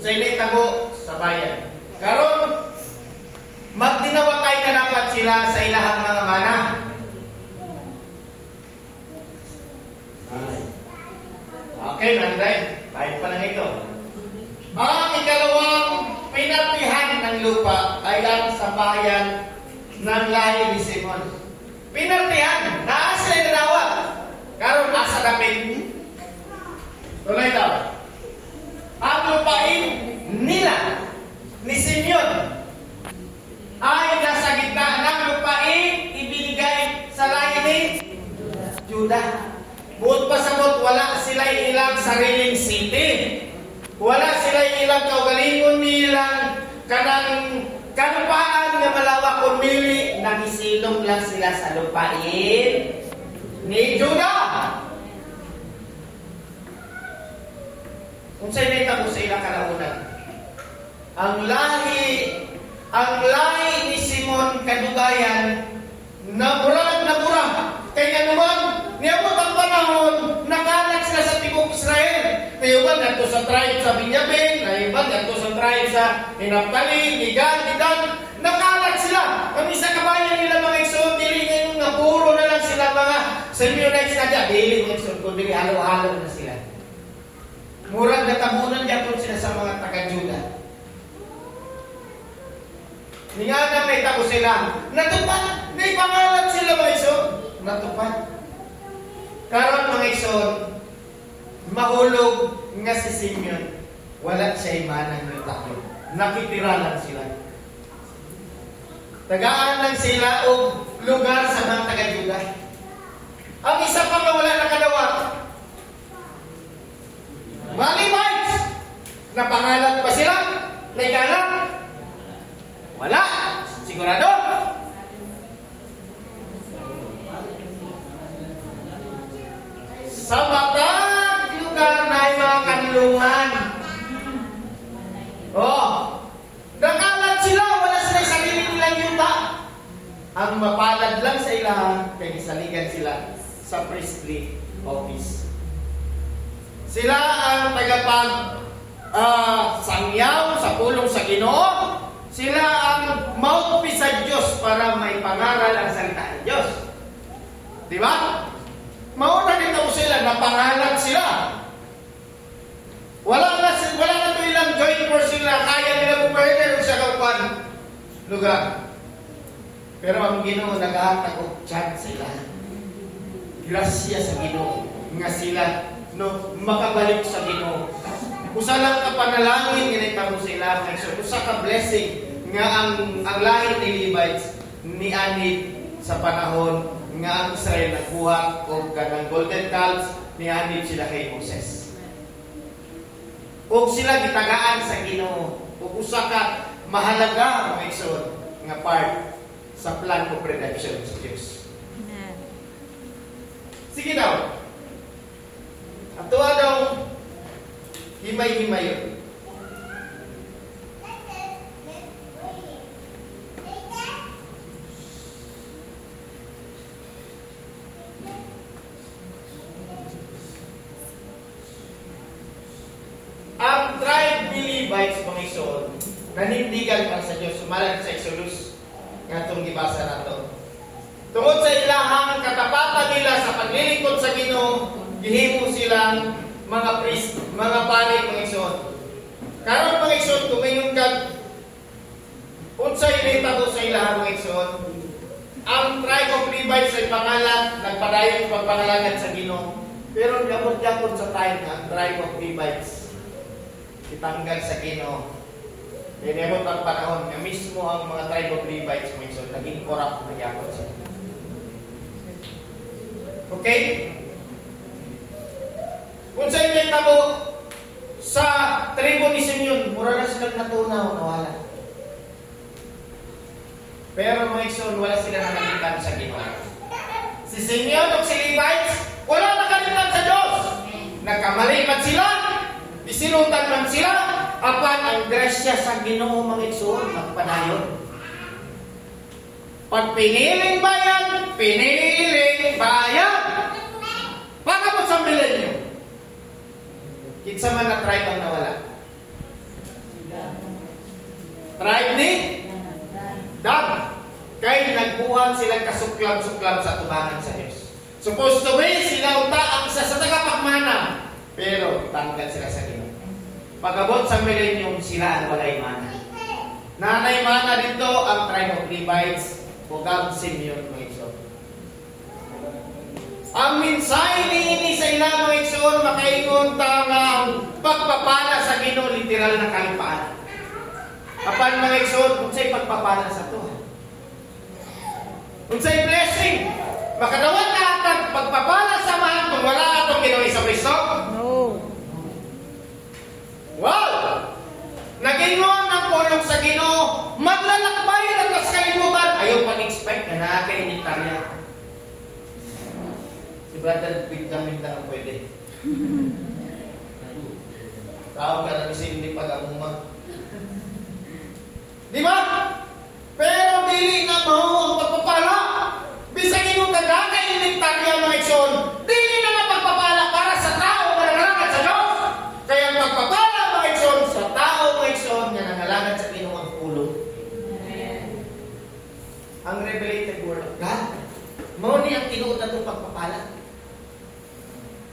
S1: Sa data mo sa bayan. Karon magdinawatay na dapat sila sa ilahang mga mana. Okay, nanday. Baik pa lang ito. Ang ikalawang pinatihan ng lupa ay ang sa bayan ng lahi ni Simon. Pinatihan. Naasa yung dawat. Karon asa dapit. Tuloy daw. Ang lupain nila ni Simeon ay nasa gitna ng lupain ibinigay sa lahi ni Judah. Buot pa sa buot, wala sila ilang sariling city. Wala sila ilang kaugalingon nilang kanang kanupaan nga malawak kumili, nagisilong lang sila sa lupain ni Judah. Kung sa'yo nita mo sa ilang kalaunan, ang lahi ni Simon kadugayan naburag. Kaya nga naman, niyabot ang panahon, nakalat sila sa tibok Israel. Nayuban nato sa tribe sa Binyamin, nayuban nato sa tribe sa Naphtali, ni Gad, ni Dan. Nakalat sila. Ang isa kabayan nila mga igsoon, dili ngayon nga puro na lang sila mga Simeonites na dyan. Dili mga igsoon, kundi halo-halo na sila. Murag natabunan yapon sila sa mga taga-Juda. Ningana may tabo sila. Natupad. May pangalan sila mga igsoon. Natupad. Karon mga igsoon, mahulog nga si Simeon. Wala siya imanang ng taklo. Nakitira lang sila. Tagaan lang sila o lugar sa mga taga-Juda. Ang isa pa nga wala nakadawat. Malibites! Napangalan pa sila? May kanan? Wala! Sigurado? karunungan. Oh, nakalat sila, wala sila sarili nilang yuta. Ang mapalad lang sa ilahan, kaya isaligan sila sa priestly office. Sila ang tagapag sangyaw sa pulong sa Ginoo. Sila ang mouthpiece sa Diyos para may pangaral ang salita ng Diyos. Di ba? Mauna din ako sila, napangalan sila. Wala na ito ilang joint force sila, kaya nila bumurder sa kapan lugar. Pero ang Ginoo naghahatag og chance sa ilahan. Grasya sa Ginoo nga sila makabalik sa Ginoo. Usa lang ka panalangin ginita mo sila, usa ka blessing nga ang lahi ni Levites ni anid sa panahon nga ang Israel nagbuhat og kanang golden calves ni anid sila kay Moses. Ug sila gitagaan sa Ginoo. Ug usa ka mahalaga mga igsoon nga part sa plan of redemption sa Diyos.
S2: Amen.
S1: Sige daw. Ato daw himay-himay yun. Ang tribe ni Levites, mga igsoon, nanindigan para sa Diyos, sumalan sa Exodus, nga itong gibasa na ito. Tungod sa ilahang katapatan nila sa paglilingkod sa Ginoo, gihimo silang mga priest, mga pari, mga igsoon. Karon mga igsoon, kumayon kag unsay nahitabo sa ilahang mga igsoon. Ang tribe of Levites ay pangalan, nagpadayon pagpangalanan sa Ginoo. Pero gabot-gabot sa time na ang tribe of Levites itanggal sa Ginoo. Dinebot ang panahon nga mismo ang mga tribe of Levites mga igsoon naging corrupt na gyapon sila. Okay? Kung sa inyo tabo sa tribo ni Simeon, mura na silang natunaw, nawala. Pero mga igsoon, wala sila nakalitan sa Ginoo. Si Simeon o si Levites, wala nakalitan sa Diyos. Nagkamali man sila, isinutan man sila, apan ang grasya sa Ginoo mga igsoon, magpadayon. Pag piniling bayan, piniling bayan. Pagkabot sa milenyo, kinsa man na tribe ang nawala? Tribe ni Dan. Kaya nagbuhat silang kasuklam-suklam sa tubangan sa Diyos. Supposed to be, sila unta ang isa sa tagapagmana. Pero tanggal sila sa Ginoo. Pagabot sa milenyum, sila ang walay mana. Nanay mana dito ang tribe of Levites, Bugab, Simeon, mga igsoon. Ang mensahe niini sa ilang mga igsoon, makaingon ta nga ang pagpapala sa Ginoo literal na kalipaan. Apan mga igsoon, unsay pagpapala sa to? Unsay blessing? Makadawat na atag pagpapala sa man kung wala atong Ginoo sa Kristo?
S2: No.
S1: Wow! Nagingon ang pulong sa Ginoo, maglalakbay ang sa kalibutan. Ayaw pag-expect na nakakainitarya. Si Brother Benjamin na ang pwede. Tawag ka na kasi hindi pag-amuma. Di ba? Pero dili na mo ang pagpapala. Bisag yung nakakainitarya mga igsoon, dili na nga pagpapala para sa tao mananalangad sa Diyos. Kaya ang pagpapala mga igsoon sa tao mga igsoon na nanalangad sa Ginoo ang pulong. Ang revelated word of God, mao ni ang tinuod na itong pagpapala.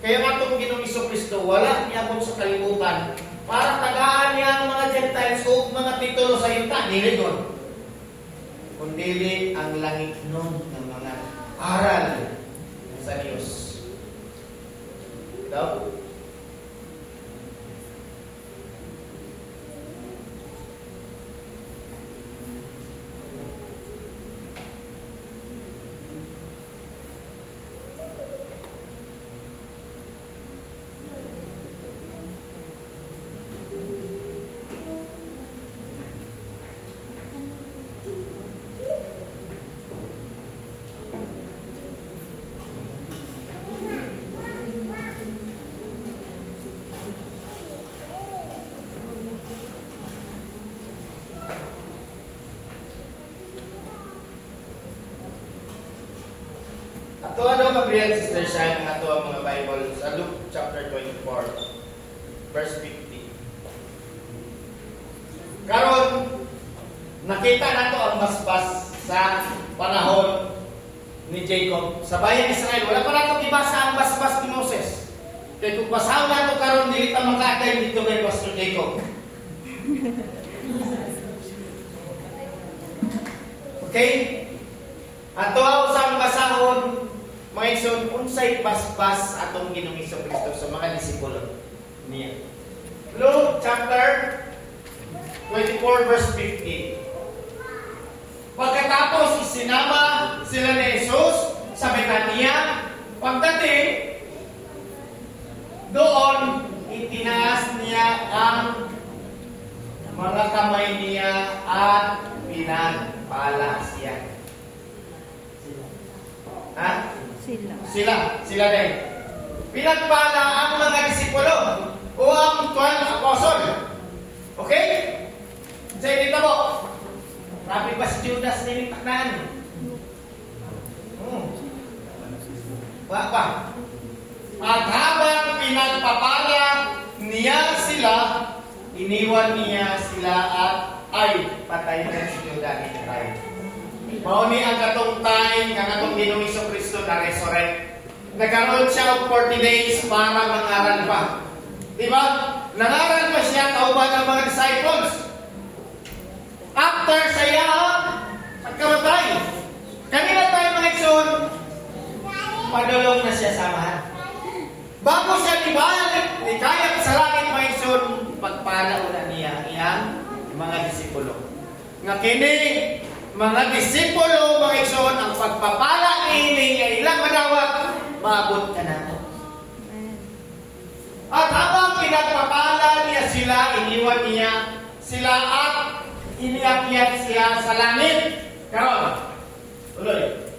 S1: Kaya nga itong Ginoong Jesucristo, wala niya sa kalibutan para tagaan niya ang mga Gentiles o mga titulo sa yuta. Dili doon. Kundi ang langit nun ng mga aral sa Diyos. Daw? Ato ano Gabriel, Sister Shine, ang ato ang mga Bible sa Luke chapter 24, verse 50. Karon, nakita nato ang basbas sa panahon ni Jacob. Sa bayan Israel, wala pa nato ibasa ang basbas ni Moses. Kaya kung basahan nato karon, dili ta makaatay dito kay Pastor Jacob. Okay? Ato sa basahon, mga igsoon, unsay basbas atong Ginoong Kristo sa mga disipulo niya. Luke chapter 24 verse 50. Pagkatapos isinama sila ni Jesus sa Betania, pagdating doon itinaas niya ang mga kamay niya at pinagpala siya. Ha? Sila din. Pinagpala ang mga disipulo o ang 12 apostle. Okay? Say dito mo. Rapi pa si Judas din taknaan. Pa. At habang pinagpapala niya sila, iniwan niya sila at ay patay na si Judas ni Christ. Mao ni ang katong time nga atong Ginoong Kristo na resurrect. Nagkaroon siya of 40 days para mangaral pa. Diba? Nangaral pa siya kauban ng mga disciples. After sa iyang pagkamatay, kanina tayo mga igsoon, padulong na siya samahan. Bago siya ibalik, kaya sa langit mga igsoon, pagpala una niya iyang mga disipulo. Nga kini mga disipulo, mga igsoon, ang pagpapala ini nga ilang madawat, maabot ka na to. At habang pinagpapala niya sila, iniwan niya sila at iniakyat siya sa langit. Karon, tuloy.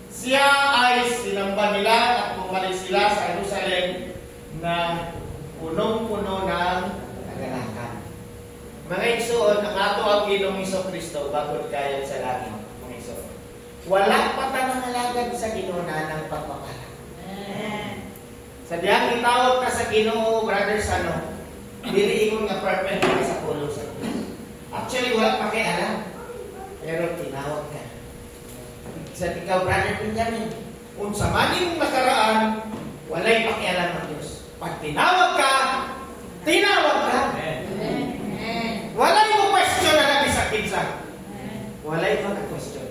S1: Siya ay sinamba nila at bumalik sila sa Jerusalem na punong-puno ng kagalakan. Mga igsoon, ang ato ang Ginoong Kristo bagod kayo sa langit, mga igsoon. Wala pa tanang alagad sa Ginoo ng pagpapala. Sa diyang itawag ka sa Ginoo, brothers, dili ingon nga perfect ka sa pulo sa Diyos. Actually, wala pa kay alam. Pero tinawag ka. Sa ikaw, brother Benjamin, kung sa maning nakaraan, walay pakialam ng Diyos. Pag tinawag ka, tinawag ka. Walay mo question na nabi sa kinsa. Walay mo na question.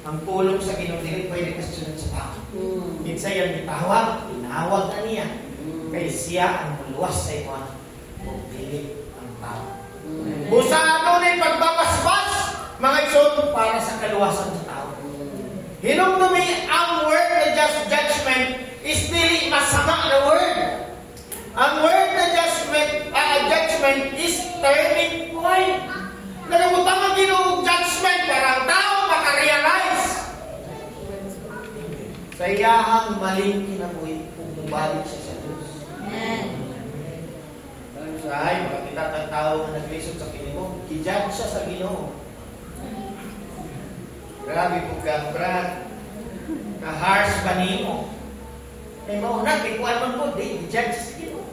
S1: Ang pulong sa Ginoo dili pwede question sa tao. Kinsa yan itawag, tinawag na niya. Kay siya ang muluwas sa iwan. Kung dili ang tao. Busa ano na pagbabasbas, mga igsoon, para sa kaluwasan sa tao. Hinumdumi ang word na just judgment is dili masama na word. Ang word na judgment is turning point. Nagabutang ang Ginoong judgment para ang tao makarealize sa iyahang maling kinabuhi kung bumalik siya sa Diyos. Ay, makakita ng tao na naglisod sa Ginoo, i-judge siya sa Ginoo. Grabe po ka, Brad. Ka-harsh ba nimo? May maunag, may kuwan man po, i-judge sa Ginoo.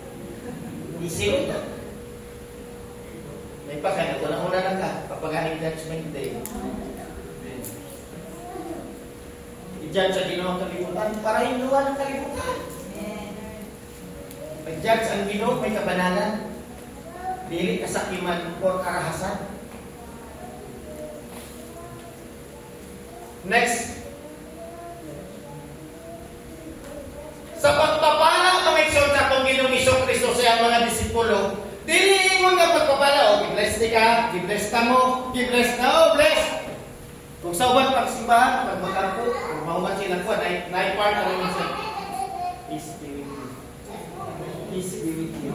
S1: Isilod na. May pagkanag, una-una lang ka, papagaling judgment day. I-judge sa Ginoo ang kalibutan, para hinduan ang kalibutan. Mag-judge ang Ginoo, may kabanalan. Dili kasakiman o karahasan. Next. Sa pagpapala mga igsoon sa atong Ginoong Kristo sa mga disipulo, dili ingon nga pagpapala, i-bless di ka, i-bless ka mo, i-bless na, bless. Kung sa uban pagsimbahan, pag magkampo, kung mahuman silang kuwan, na-part na naman sa peace be with you. Peace be with you.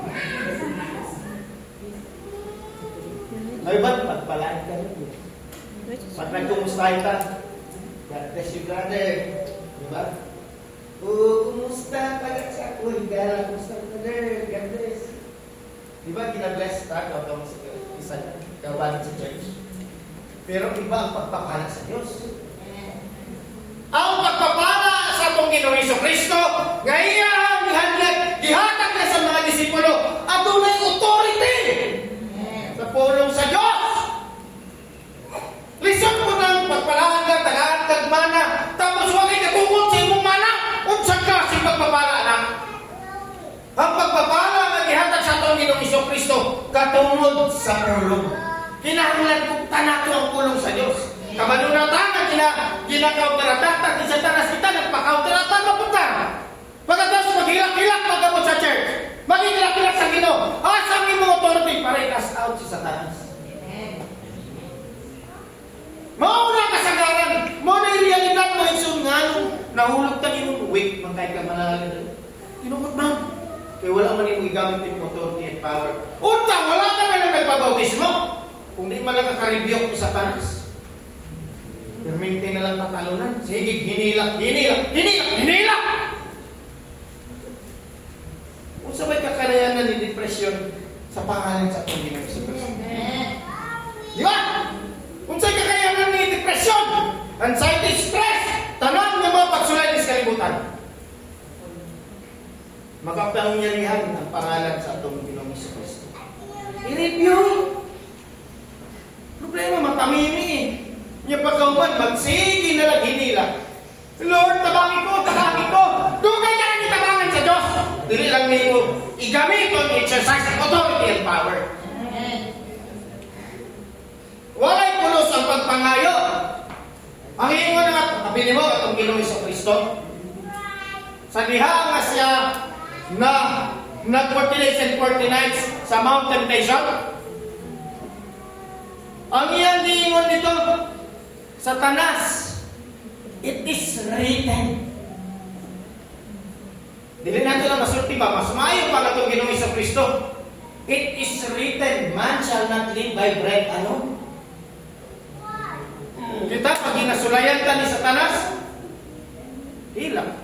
S1: Ay ba, pagpalaan ka rin. Pag nagkumustahin ka, God bless you, brother. Diba? Kumusta? Tagat sa ako. Kumusta, brother? God bless. Diba, kinabless ta? Kawag sa isa kawalan sa church. Pero iba ang pagpapala sa Diyos. Ang pagpapala Ginoong Jesucristo nga iyang gihatag na sa mga disipulo adunay authority sa pulong sa Dios. Listen mo nang pagpalahan ka, tagaan kag mana, tapos huwag ay katungod sa imong mana, unsa ka si pagpapala na. Ang pagpapala nga gihatag sa atong Ginoong Jesucristo katungod sa pulong. Kinahanglan kong tanato ang pulong sa Dios. Kamanunatan ang kinakautaratatan sa tanas kita nagpakautaratatan na punta. Pagkatapos maghilak-hilak pagkabot sa church, maghilak-hilak sa Ginoo. Asang imong authority para i-cast out si Satanas. Mauna kasagaran, mo na yung realidad mo yung nga nung nahulog ka yung wait, magkaya ka malalan. Tinukot man. Kaya wala man yung igamit yung authority and power. Unta, wala ka na lang nagpabautismo. Kung di man lang kakaribiyok mo sa Satanas. Permente na lang tatalunan. Sige, hinilak. Kung sabay kakanayanan ni depression sa pangalan sa Panginoon Jesucristo. Di ba? Kung sa'y kakayanan ni depression, anxiety, stress, tanong ng mga pagsulay sa kalibutan. Magkapangyarihan ang pangalan sa atong Ginoong Jesucristo. I-review. Problema, matamimi eh. Yung pagkauman, magsige na lang hinila. Lord, tabangin ko. Dugay ka lang itabangan sa Diyos. Dili lang nito, igamit ang exercise of authority and power. Walay pulos ang pagpangayo. Ang ingon nga, kapili mo atong Ginoong Jesucristo. Sa diha nga siya na nag-40 days and 40 nights sa Mount Temptation. Ang iyang diingon dito, Satanas, it is written. Dili natin lang masulti ba? Mas maayo pa na itong Ginoong Jesucristo. It is written, man shall not live by bread alone. Kita, pag ginasulayan ka ni Satanas, hilang.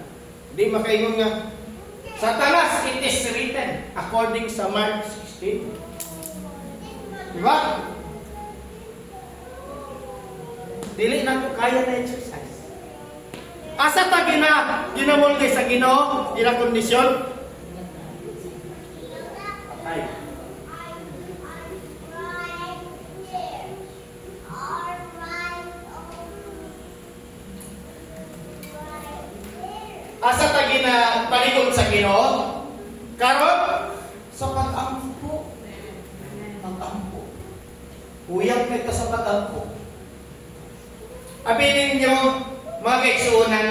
S1: Di makaingon nga, Satanas, it is written, according sa Mark 16. Diba? Dili na ito kaya na exercise. Asa ta ginamulde sa Ginoo, ila kondisyon? Patay. Asa ta ginapaligod sa Ginoo? Karon sa pag-ampo. Pag-ampo. Uyang kay ka sa pag-ampo. Abilin nyo, mga kaigsuunan,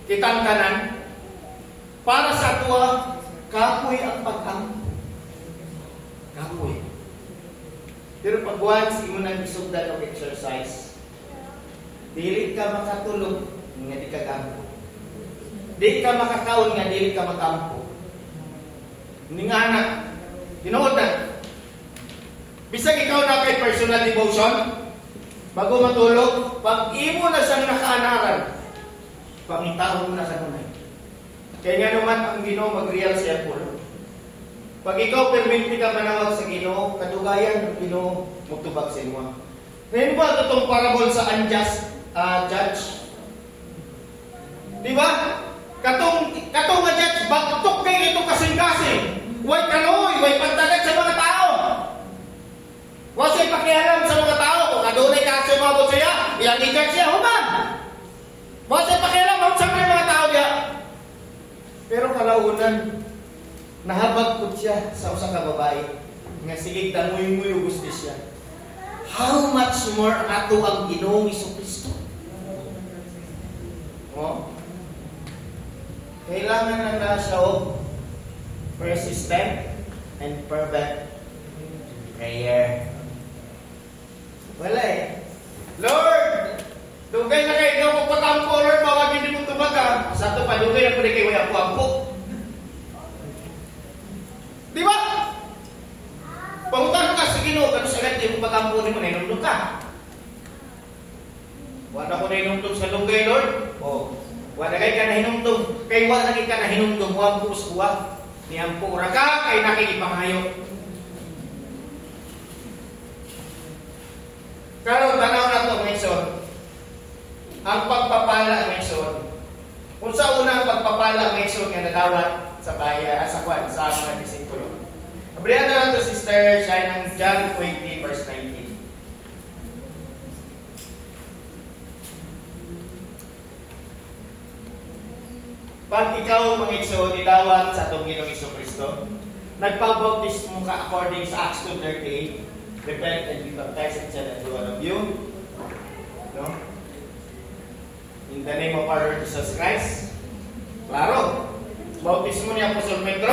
S1: kitang tanan, para sa tuwa, kapoy ang pag-ampo. Kapoy. Pero pag once, imo nang isugdan o exercise, dili ka makatulog, nga di ka gampo. Di ka makakaon nga, dili ka makampo. Hindi nga anak, tinuod na. Bisag ikaw na kay personal devotion, bago matulog, pag imo na siyang nakaanaran, pangitaon mo na sa kunay. Kaya nga naman ang Ginoo mag-real siya po. Pag ikaw perminti ka manawag sa Ginoo, katugayan ng Ginoo magtubag sa imo. Ngayon ba itong parable sa unjust judge? Di ba? Katong nga judge, bagtok kay ito kasing-kasing. Huwag kaloy, huwag pagtalag sa mga tao. Huwag siya'y pakialam sa mga tao. Kung adunay kaso mabot siya, iyang i-judge siya, human. Huwag siya'y pakialam, huwag sa mga tao niya. Pero kalaunan, nahabag po siya sa usang kababae. Nga sige, damuy-muy gusto siya. How much more ato ang Ginoong Jesucristo? Oh? Kailangan lang na siya persistent and fervent prayer. Wala eh. Lord! Dugay na kayo ikaw kung patampo, Lord, mawagin din mong tumaga. Sa ito pa, dugay na po rin kayo ay ako-ako. Di ba? Pangutan ka sa Ginoo, kano sa agad, di mo patampo ni mo, nainundok ka. Wala ko nainundok sa dugay, Lord. O, wala kayo ka na hinundok. Kay wala kayo ka na hinundok, huwag buwas-buwa. Ni ang pura ka, kay nakikipangayo. Pero tanaw na ito, Mason. Ang pagpapala, Mason. Kung sa unang pagpapala ng Exod nga nadawat sa bayan, sa kwan, sa mga disipulo. Abrihan na lang to, sister, siya ng John 20, verse 19. Pag ikaw, mga Exod, idawat sa atong Ginoong Jesucristo, nagpabautismo ka according sa Acts 2:38, repent and be baptized and shall every one of you. No? In the name of our Lord Jesus Christ. Klaro. Bautismo ni Apostol Pedro.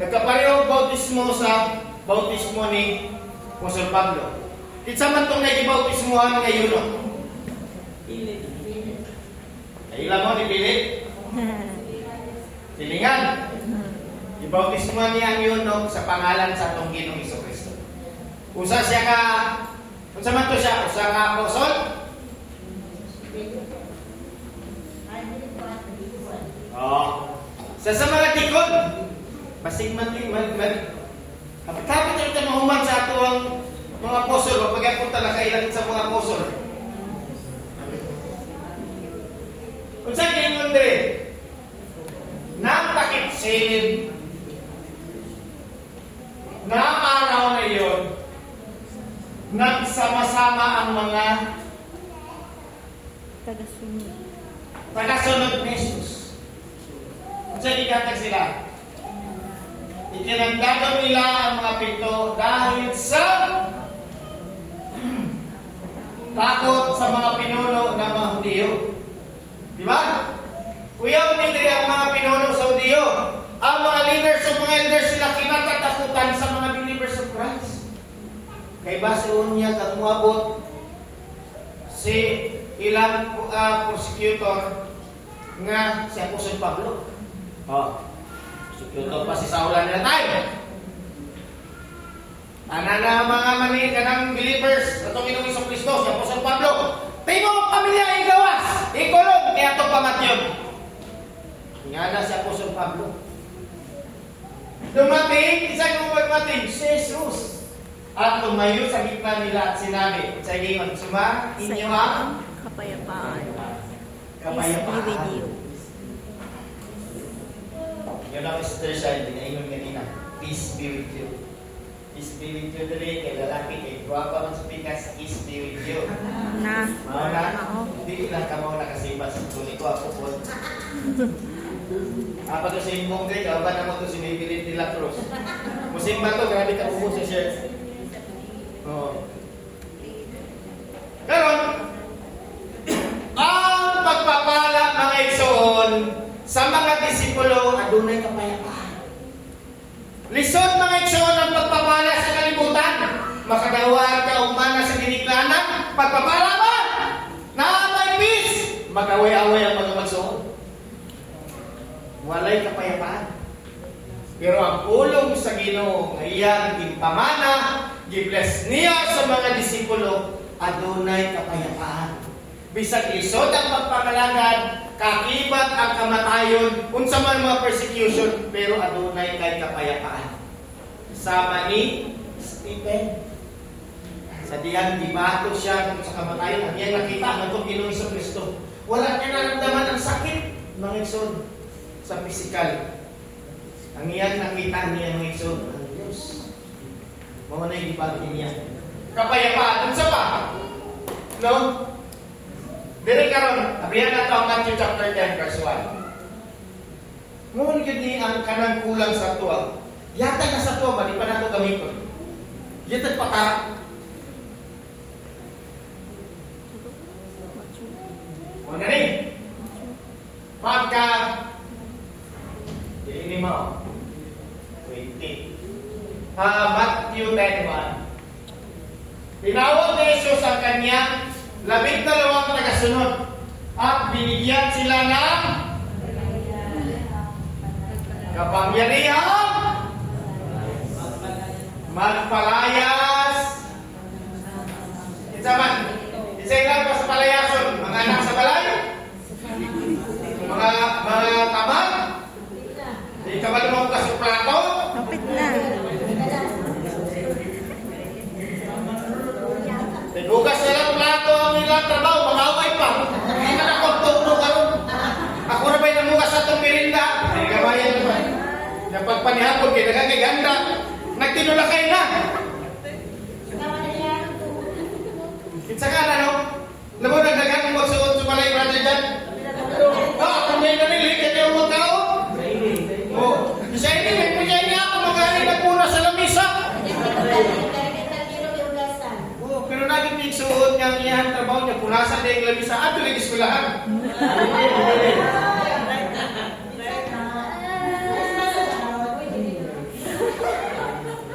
S1: Nagkapareho bautismo sa bautismo ni Apostol Pablo. Kitsa man itong nagibautismohan ngayon. No? Nailan mo ni Pilit? Silingan. Ibautismohan niya yun no, sa pangalan sa atong Ginoong Jesucristo. Usa siya ka, unsa man to siya? Usa ka apostol? Sa mga tikod, basig man din, kapit-kapit ito mahuman sa ato ang mga apostol, mapagapunta na kailan sa mga apostol. Kung saan kayo Andre, napakit silid, na araw na yun, nagsama-sama ang mga tagasunod ni Jesus. Kung igatag sila, itinagdagan nila ang mga pinto dahil sa takot sa mga pinuno ng mga Hudiyo. Di ba? Kuya, hindi ang mga pinuno sa Hudiyo. Ang mga leaders o mga elders sila kinatatakutan sa mga believers of Christ. Kay basoon niya kag muabot si ilang prosecutor nga si Apostol Pablo. Prosecutor pa si Saulan na tayo. Ana na mga mani kanang believers atong Ginoong Jesucristo si Apostol Pablo. Timo pamilya igawas, ikulong kay atong pamatyon. Nga na si Apostol Pablo. Dumating, isang dumating, si Jesus. At tumayo sa gitna nila at sinabi, sa ingon, suma, inyo ang
S2: kapayapaan.
S1: kapayapaan.
S2: Video.
S1: Yun ang sister siya, dinaingon kanina. Peace be with you. Peace be with you today, kay lalaki, kay guwapa man sa pikas, peace be with you.
S2: Na.
S1: Hindi lang ka mo nakasimba sa tuni ko ako po. Apa to sa imbong kay, kaban na mo to si Bibilit nila Cruz. Musimba to, grabe ka upo sa shirt. Oo. Karon, ang pagpapala mga igsoon sa mga disipulo adunay kapayapaan. Lisod mga igsoon ang pagpapala sa kalibutan. Makadawat ka umana sa giniklanan, pagpapala ba? Na may peace. Mag-away-away ang mga magsoon. Walay kapayapaan. Pero ang ulong sa Ginoo nga iyang gimpamana, gibless niya sa mga disipulo, adunay kapayapaan. Bisag lisod ang pagpangalagad, kakibat ang kamatayon, unsa man mga persecution, pero adunay kay kapayapaan. Sama ni Stephen. Sa diyan, gibato siya kung sa kamatayon. Ang iyang nakita ng itong Ginoong Jesucristo. Wala niya naramdaman ang sakit ng igsoon sa pisikal. Ang iyang nakita niya ng igsoon, ang Diyos. Mga na yung gibato niya. Kapayapaan. Unsa pa? No? Dire karon, abrihan nato ang Matthew chapter 10 verse 1. Ngunit yun ni ang kanang kulang sa tuwa. Yata na sa tuwa, bali pa nato gamiton. Yata pa Ano rin? Pagka ini mo 20. Matthew 10:1. Tinawag ni Jesus ang kanyang 12 tagasunod at binigyan sila ng kapangyarihan magpalayas. Isa man, isa ilan pa sa palayason, mga anak sa balay, mga tamad, di ka ba lumang ka sa plato?
S2: Kapit na.
S1: Bukas na lang plato ang nilang trabaho, mangaway pa. Hindi na nakapagturo ka ron. Ako na ba'y namukas sa itong merinda? Ay, kabayan naman. Napagpanihapon kay kay ganda. Nagtinulakay na. Kitsa ka na, no? Labo, nagdagan mo magsuot sa malay brother dyan. Kung may nanili, kaya yung mga tao. Siya ini, may pagyan niya ako magaling na puna sa lamisa. Pero naging yung suot niya ang iyang trabaho niya, punasan na yung lamisa. Ato lang iskulahan.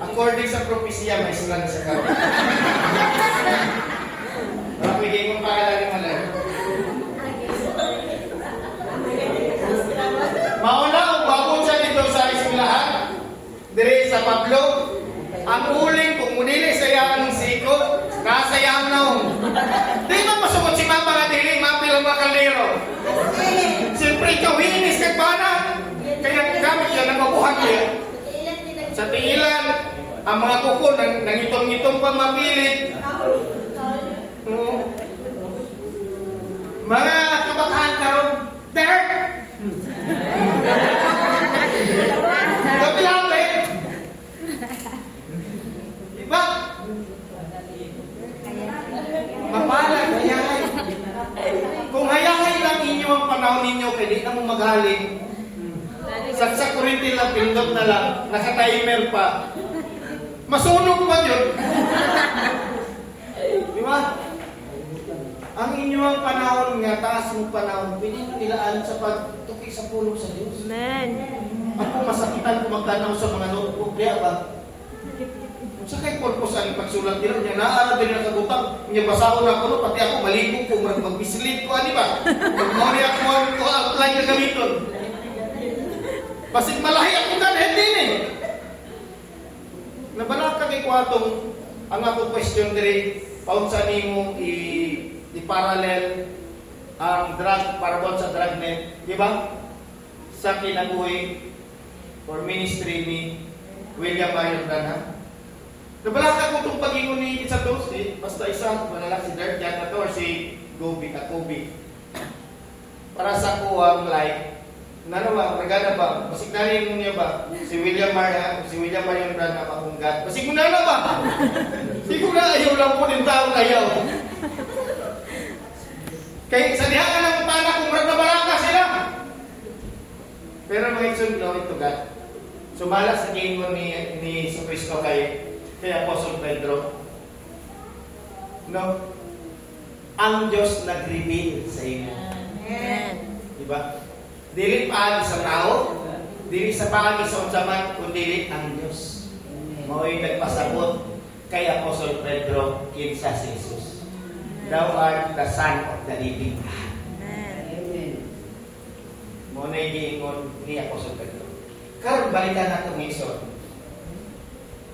S1: According sa propesya, may sulan sa kami. Parang bigay kong pangalan ng malay. Mauna ang babon siya dito sa eskwelahan, dire sa Pablo. Ang uling kung munili sa iyang siko, nasa iyang naong. Di ba masukot si mama nga dili, mapil ang mga kaldero? Siyempre ikaw, hinis kag bana. Kaya gamit siya ng mabuhat niya. Sa tiilan, ang mga kuko nangitong-ngitong pa mapilit. Mga kabatahan karon, there! Gabi-gabi! Diba? Mapalag, hayahay. Kung hayahay lang inyo ang panahon ninyo, kaya di na mo magaling. Sa kurinti lang, pindot na lang, naka-timer pa. Masunog pa yun. Diba? Ang inyong panahon nga, taas mong panahon, pwede nyo nilaan sa pagtuki sa pulong sa Diyos.
S2: Amen.
S1: Ako masakitan kung magtanaw sa mga notebook niya ba? Sa kay purpose ang pagsulat nila niya, naarap din ang kabutang, niya basahon ako no, pati ako maligo ko, mag-mislead ko, ano ba? Mag-mori ako ko outline na gamiton. Basit malahi ako ganit din eh. Nabalaka kay kwatong, ang ako question dire, paun sa nimo i-parallel ang drug, parabot sa drug net, di ba? Sa kinabuhi or ministry ni William Marion Branham. Nabalaka ko itong pag-ingon ni sa dos, basta isa, manalak si Dirk yan na to, or si Gobi, Kakobi. Para sa kuwang like, nanawa, regala ba? Basig na rin niya ba? Si William Marion Branham akong God. Basig mo na ba? Siguro na ayaw lang po din taong ayaw. Kaya sa diha ka ng tanak kung nabalaka sila. Pero mga igsoon, glory to God. Sumala sa kingon ni Kristo kay Apostol Pedro. No? Ang Diyos nag-reveal sa inyo.
S2: Amen.
S1: Diba? Dili paagi sa tao, dili sa paagi sa unsaman, kundi ang Diyos. Mao'y nagpasabot kay Apostol Pedro kinsa si Jesus. Thou art the Son of the living God.
S2: Amen.
S1: Mo na giingon ni Apostol Pedro. Karon balikan nato ng Iso.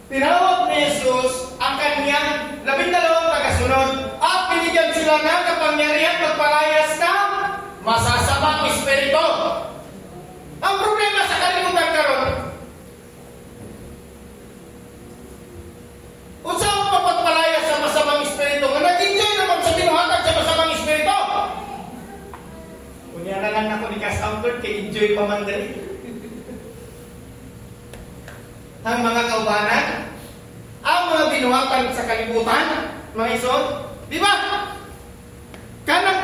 S1: Tinawag ni Jesus ang kanyang 12 tagasunod at binigyan sila ng kapangyarihan magpalayas ng masasabang espiritu. Ang problema sa kalimutan karon, unsa ang pagpalayas sa masamang espiritu? Nga nag-enjoy naman sa binuhatag sa masamang espiritu. Kunya na lang ako ni Cass Albert kay enjoy pa man dali. Ang mga kaubanan, ang mga binuhatag sa kalibutan, mga ison, di ba? Kanang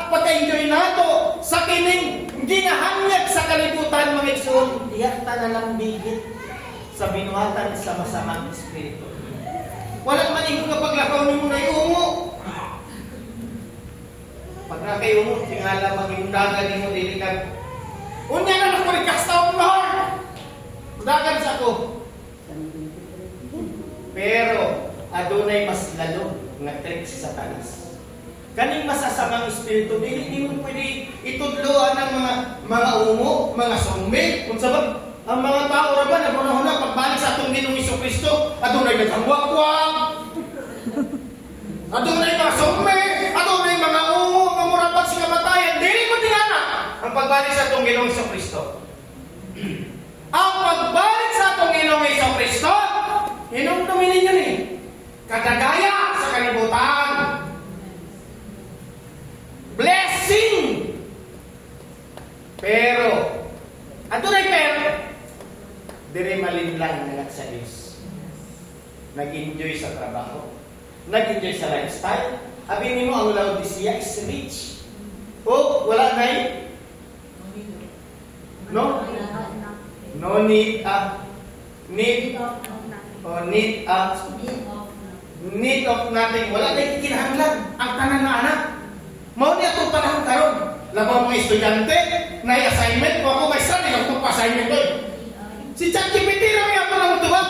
S1: pagka-enjoy nato sa kining ginahanyag sa kalibutan, mga ison, diyak ta na lang bigit sa binuhatan sa masamang espiritu. Walang maningong nga paglakaw ni mo na iungo. Pag na kayo mo, tingala mag-iundagan ni mo, dilikan. Unya na lang ko ni Kastaw Lord! Dagan sa ako. Pero, adunay mas lalo nga trick si Satanas. Kaning masasamang espiritu, hindi mo pwede itudloan ng mga ungo, mga sungmig, kung sabag, ang mga tao na ba, naguna-una, pagbalik sa atong Ginoong Jesucristo, adunay naghamwag-wag, adunay mga sungmig, adunay mga ungo, nga murapag si kamatayan, dili mo dinana ang pagbalik sa atong Ginoong Jesucristo. Ang pagbalik sa atong Ginoong Jesucristo, hinumdumin ninyo ni kadagaya sa kalibutan. Blessing nag-enjoy sa trabaho, nag-enjoy sa lifestyle. Abi mo ang Laodicea is rich. O, wala na eh. No? No need need of nothing. Wala na ikinahanglan ang tanan na anak. Mao ni atong panahon karon. Labaw mga estudyante, na assignment, o ako may sa nila kung pa-assignment doon. Si ChatGPT na may ako lang tuwag.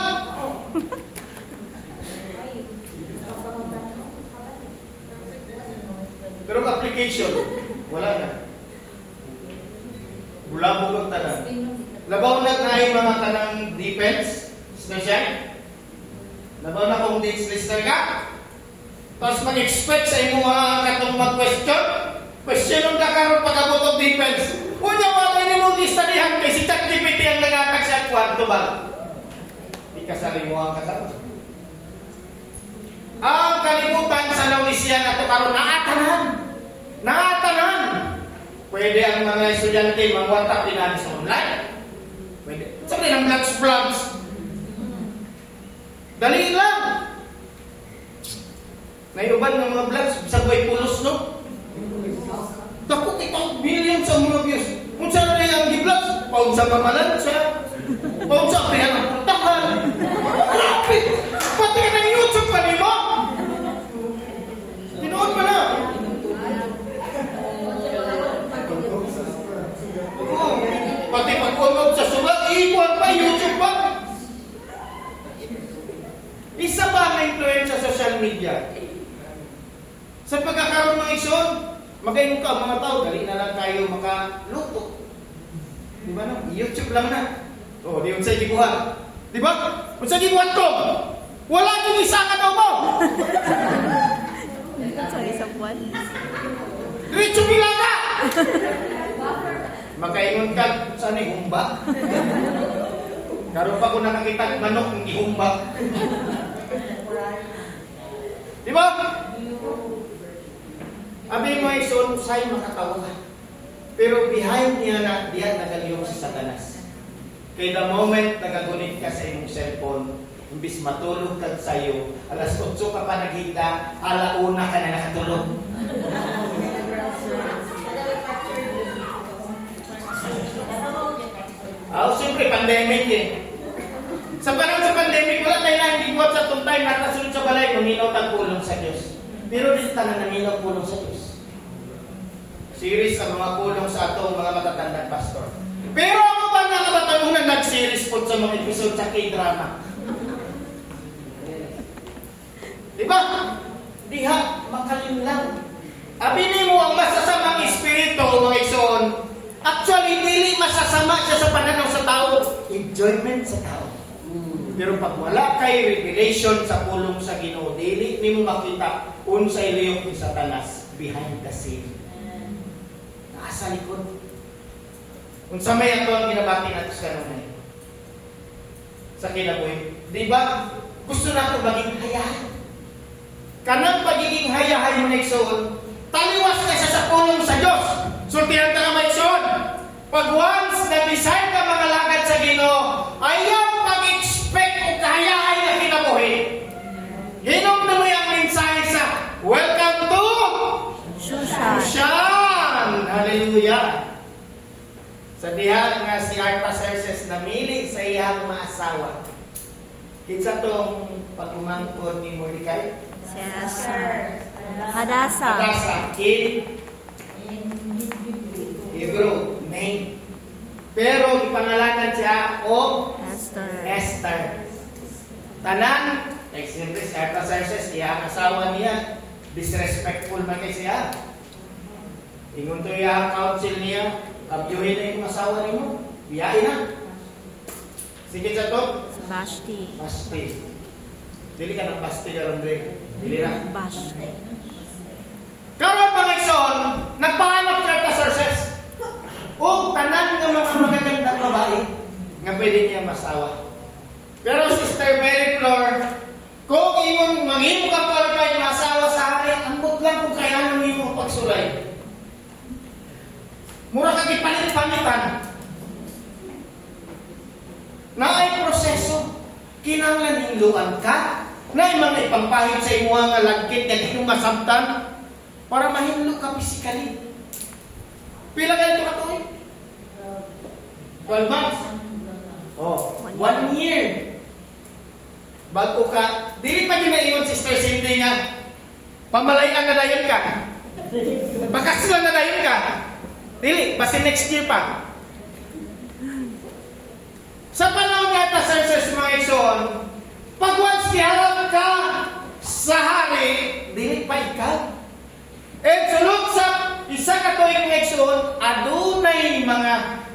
S1: Pero ang application, wala na. Bulabog ang tanan. Labaw na na mga kanang defense, special. Labaw na kung lister ka. Tapos mag-expect sa imo mga katong mag-question. Question ka karon pag-abot of defense. Unya wala ni mo gistadihan kay si ChatGPT ang nangatag sa kwarto ba? Di ka sa mo ang kasama. Ang kalibutan sa Laodicea na to karon naatanan. Naatanan. Pwede ang mga estudyante mangwatak din sa online. Pwede. Sabi ng vlogs. Dali lang. May uban ng mga vlogs sa buhay pulos, no? Dako itong millions sa mga views. Kung saan na yung vlogs, paun sa pamalan siya. Paun sa apihan ang puntahan. Rapid! Pati ka ng YouTube pa rin mo! Tinoon pa na. Pati pag-unod sa sulat, iwan pa, YouTube pa. Isa pa ang influence sa social media. Sa pagkakaroon ng ison, magayon ka mga tao, dali na lang kayo makaluto. Di ba no? YouTube lang na. O, di yun sa gibuhan. Di ba? Kung sa gibuhan ko, wala kong isa ka daw mo!
S2: Sa isang buwan.
S1: Diretso bilang ka! Makaingon ka, saan ay humba? Karoon pa ko nakakita manok ng ihumba. Di ba? Abi mo ay son, sa'yo makatawa. Pero behind niya na, diyan nagaliyong si Satanas. Kaya the moment nagagunit ka sa iyong cellphone, imbis matulog ka sa'yo, alas 8 ka pa naghita, alauna ka na nakatulog. Siyempre, pandemic eh. Sa panahon sa pandemic, wala tayo na hindi buhat sa itong time, natasunod sa balay, maminaw tagpulong sa Diyos. Pero dito na naminaw pulong sa Diyos. Series ang mga pulong sa atong mga matatandang pastor. Pero ako ba nga kabatanungan nag-series po sa mga episode sa K-drama? Diba? Diha, makalimlang. Abinin mo ang masasamang espiritu, mga ison. Actually, dili masasama siya sa pananaw sa tao. Enjoyment sa tao. Pero pag wala kay revelation sa pulong sa Ginoo, dili nimo makita unsay liyok ni Satanas behind the scene. Nasa likod. Unsa may ato ang ginabati nato sa kanunay. Sa kinabuhi. Di ba? Gusto nato maging hayahay. Kanang pagiging hayahay mo na igsoon, taliwas na siya sa pulong sa Diyos. Sultihan ka na maigsoon. Pag once na-decide ka mga lakad sa Ginoo, ayaw mag-expect o kahayahay na kinabuhi. Ginom na mo yung mensahe sa Welcome to Shushan! Hallelujah! Sa diha nga si Artaxerxes namili sa iyang maasawa. Kinsa tong pagumangkod ni Mordecai?
S2: Hadasa.
S1: In Hebrew name. Pero ipangalanan siya o Esther. Tanan, like siyempre si Artaxerxes, iyang asawa niya, disrespectful man kay siya. Ingon to iyang counsel niya, kabyuhin na yung asawa niyo, biyain na. Sige sa to?
S2: Basti.
S1: Dili ka ng Basti karon dre. Dili na.
S2: Basti.
S1: Karon pangigsoon, nagpahanap si Artaxerxes. O tanan ng mga magagandang babae nga pwede niya masawa. Pero Sister Mary Flor, kung imong manghimo ka qualified masawa sa hari, ambot lang kung kaya nang imong pagsulay. Mura ka gipalit-palitan. Na ay proseso. Kinahanglan hinluan ka Na mga ipangpahit sa imo nga lagkit nga di mo masabtan para mahinlo ka physically. Pila ka ito katoy? 12 months. Oh, 1 year. Bago ka, dili pa yun na ingon Sister Cindy nga, pamalayan na dayon ka. Bakasyon na dayon ka. Dili, basta next year pa. Sa panahon nga ta, sirs, mga igsoon, pag once kiharap ka sa hari, dili pa ikaw. And sulod sa isa ka tuig mga igsoon, adunay mga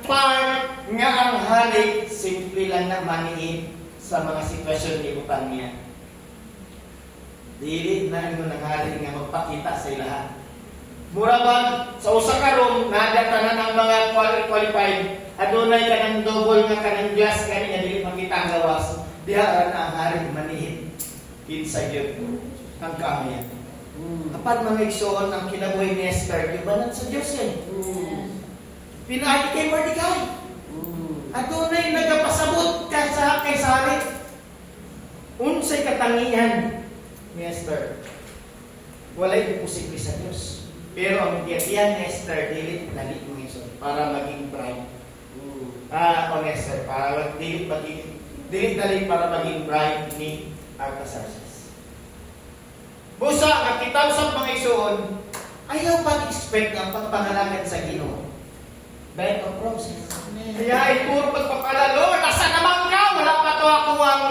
S1: part nga ang hari, simple lang na maniin sa mga sitwasyon ni utang niya. Dili na ang hari nga magpakita sa ilahan. Mura ba sa usa ka room nada tanan ang mga qualified adunay kanang double nga kanang glass kani nga dili makita ang gawas diha na ang hari manihin kinsa gyud ang kamiya. Apan mga igsoon ang kinabuhi ni Esther gibanan sa Dios eh. Pinaagi kay Mordecai. Adunay nagapasabot ka sa kay hari. Unsay katangian ni Esther? Walay imposible sa Dios. Pero ang tiyan ni Esther, dili dali mo ito para maging bride. Esther, para dili dali para maging bride ni Artaxerxes. Busa, nakita sa mga igsoon, ayaw pag-expect ang pagpangalagan sa Ginoo. Bed of roses. Kaya ituro pagpapala, Lord, nasa naman ka? Wala pa to ako ang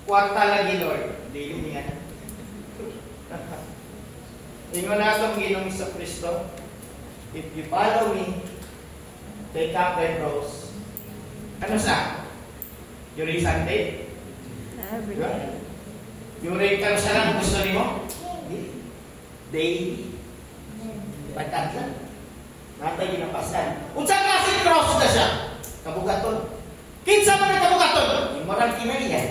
S1: kwarta lagi, Lord. Dili niya. Ingon na itong Ginoong Kristo, if you follow me, take up thy cross. Ano sa? Yuri Sunday?
S2: Everyday.
S1: Yuri ka sa lang gusto ni mo? Daily. Patag lang. Natay ginapasan. Unsang klaseng cross na siya? Kabugaton. Kinsa man ang kabugaton? Yung marang kinaiyan.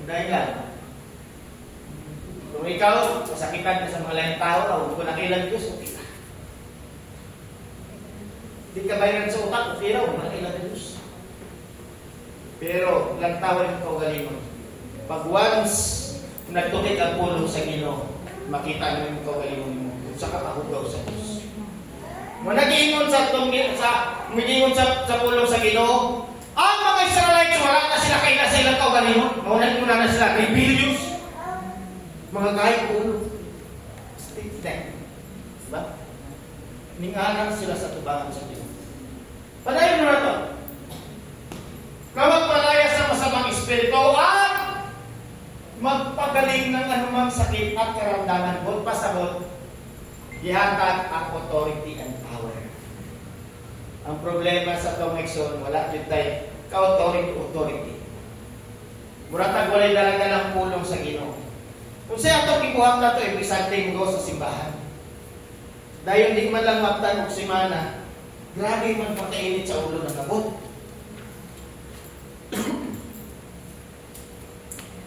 S1: Dahil lang. Kung ikaw, masakitan ka sa mga laing tao, kung nakilang Diyos, okay na. Hindi ka bayaran sa utak, okay raw, nakilang Diyos. Pero, ilang tao rin ikaw galing. Pag once, nagtukit ang pulong sa Ginoo, makita mo yung ikaw galing mo, kung sa kakahugaw sa Diyos. Kung nag-iingon sa pulong sa Ginoo, ang mga Israelites, wala na sila kayo na sa ilang ikaw galing mo, maunan mo na sila, rebellious. Mga kahit ulo. Stick them. Diba? Ninganan sila sa tubangan sa Diyos. Padayon mo na ito. Kawag palaya sa masamang espiritu at magpagaling ng anumang sakit at karamdaman. Huwag pasabot. Ihatag ang authority and power. Ang problema sa Tomexon, wala yun tayo ka-authority. Muratag walay dalaga ng pulong sa Ginoo. Kung siya ito, kibuhang na ito, every Sunday mo sa simbahan. Dahil hindi man lang maptan o simana, grabe man pakainit sa ulo ng kabot.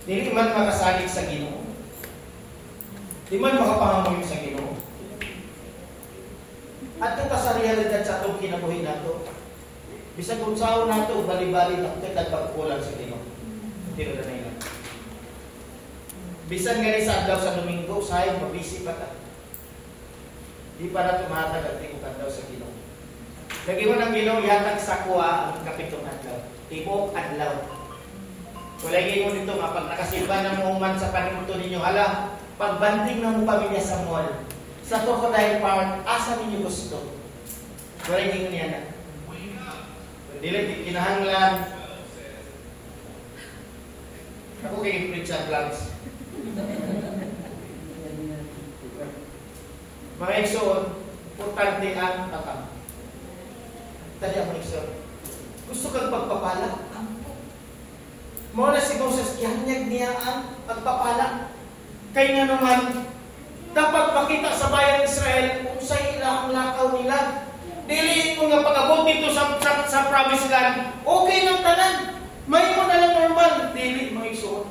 S1: Hindi man makasalig sa Ginoo. Hindi man makapangamoy sa Ginoo. At ito sa realidad sa itong kinabuhi na ito, bisag kung saan na ito, bali-bali na ito, nagpagkulang sa Ginoo. Hindi na lang. Bisan nga sa adlaw sa Domingo, sayang mabisi pa ta. Di para tumatag at tikukan daw sa Ginoo. Lagi mo ng Ginoo yatag sa kuha ang kapitong adlaw. Tibok adlaw. Kulay mo nito nga pag nakasilba ng muuman sa panimuto ninyo, hala, pagbanding ng pamilya sa mall, sa Crocodile Park, asa ninyo gusto? Kulay mo niya na. Dili kinahanglan. Ako kay preach at vlogs. Mga igsoon, importante ang tatang. Tadi ang igsoon. Gusto kang pagpapala? Mo na si Moses, kihanyag niya ang pagpapala. Kaya nga naman, dapat makita sa bayan ng Israel kung sa ilang lakaw nila. Dili ko nga pag-abot dito sa promised land, okay lang tanan. May mo na lang normal. Dili, mga igsoon.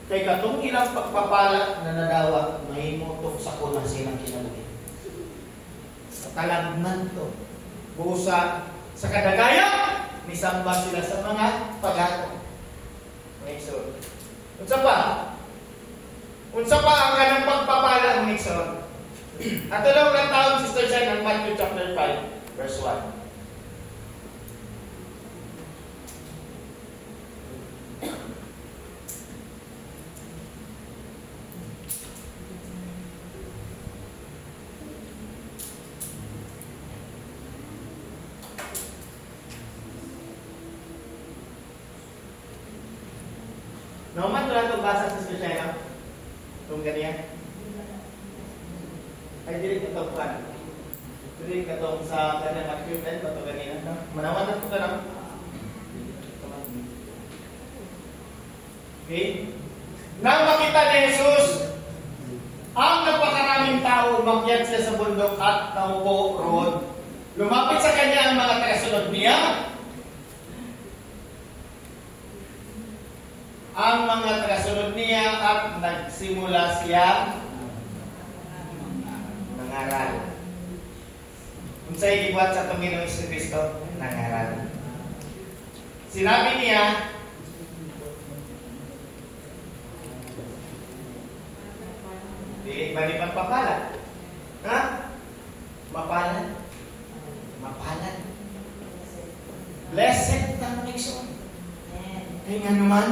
S1: Kaya katong ilang pagpapala na nadawa, may motok sa kuna silang kinabuhi. Sa talagnan to. Busa sa kadagaya, nisamba sila sa mga pagato. Mga igsoon. Unsa pa? Unsa pa ang kanang pagpapala, mga igsoon? Ato lang ng taon, Sister Shine, ang Matthew chapter 5, verse 1. Naman doon ito basa sa Sister Shine, no? Kung ganyan. Ay, dili ka itong pan. Dili ka itong sa kanyang equipment, ito ganyan. No? Manawan na ito ka lang. Okay? Nang makita ni Jesus, ang napakaraming tao, umakyat siya sa bundok at naupo roon. Lumapit sa kanya ang mga tagasunod niya. Ang mga tagasunod niya at nagsimula siya nangaral. Kung sa'yo gibuhat sa Panginoong Kristo, nangaral. Sinabi niya, di ba di magpapala? Ha? Mapalan? Mapalan? Blessed ang nation. Kaya nga naman,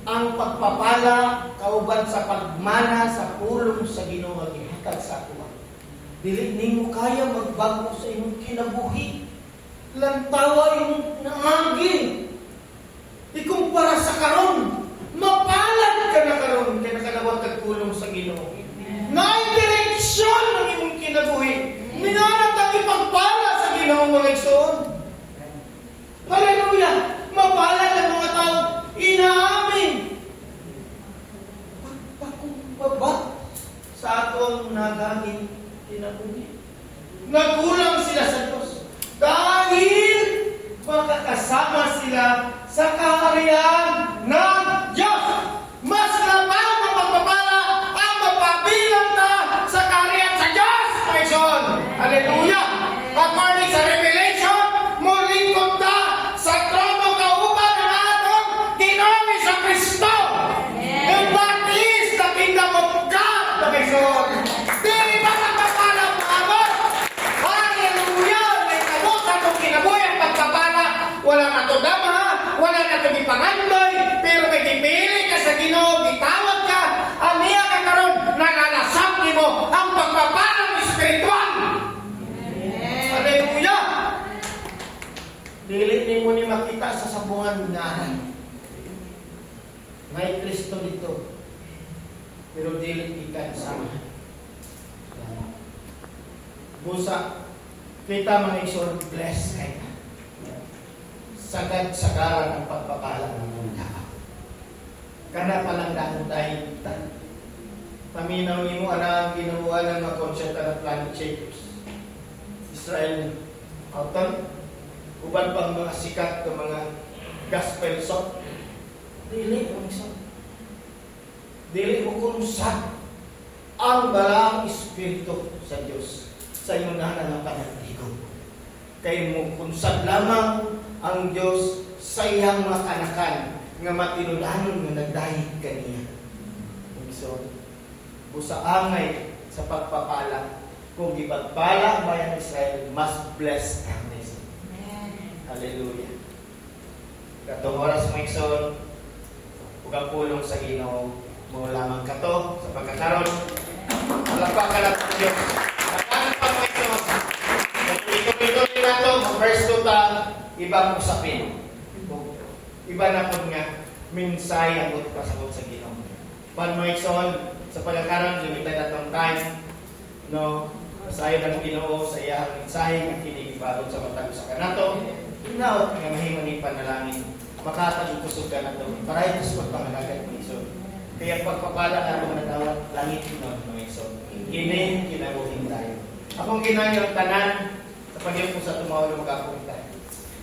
S1: ang pagpapala kauban sa pagmana sa pulong sa Ginoo nga gihatag sa ato. Dili nimo kaya magbago sa imong kinabuhi. Lantawa imong nangagin. Ikumpara sa karon, mapalad ka na karon kay nakalawat kag pulong sa Ginoo. Naay direksyon ang imong kinabuhi. Minanat ang ipagpala sa Ginoo mga igsoon. Hallelujah! Mapalad ang mga tao inaamin. Pagpakumbaba sa atong nagaging kinabuhi. Nagkulang sila sa Diyos dahil makakasama sila sa kaharian ng Diyos. Mas labang na pagpapala ang mapabilang na sa kaharian sa Diyos. Praison! Hallelujah! According sa Revelation, mulingkod na sa trono kauban ng atong Ginoong Kristo. And that is the kingdom of God. Praison! Dili ba pagpapala ang amon? Hallelujah! May kabot atong kinabuhi ang pagpapala. Wala na ito dama, wala na ito ipangandoy, pero may dipili ka sa Ginoo, itawag ka, aniya ka karon, nanalasap mo ang pagpapalang espiritual. Hallelujah! Dili ni mo ni makita sa sabungan nga may Kristo dito, pero dili ikan sama. Busa, kita mga isor, bless kayo. Sagad-sagaran ang pagpapala ng mga tao. Kana palang dahon tayo paminaw ni mo ang ginawa ng mga konsyenta ng planet shapers. Israel Houghton, uban pang mga sikat ng mga gospel song. Dili mo isa. Dili mo kunsa ang balang espiritu sa Diyos sa iyong nahanan ng panatigo. Kay mo kunsad lamang ang Diyos sa iyang mga kanakan nga matinudanon nga nagdahig kaniya. So, busa angay sa pagpapala. Kung ipagpala ang bayan ng Israel, mas blessed ang nation. Hallelujah. Katong oras mo ikson, ug ang pulong sa Ginoo mo lamang kato sa pagkakaroon. Palakpakan lang ang Diyos. Palakpakan pa mo ikson. Ituloy nato, verse 2 ta, ibang usapin. Iba na po nga, minsay ang pasabot sa Ginoo. Pan mo ikson, sa pagkakaroon, limited na itong time, no, masayo ng Ginoo sa iyang mensahe nga kinigibalot sa matag sa kanato. Inaot nga mahimong panalangin. Makatagusog ka na ito. Para ito sa pagpangalagat ng iso. Kaya pagpapala na ito natawag langit ng iso. Kini kinabuhin tayo. Akong kinanyang tanan sa pagyaw po sa tumawag ng magkakuhin tayo.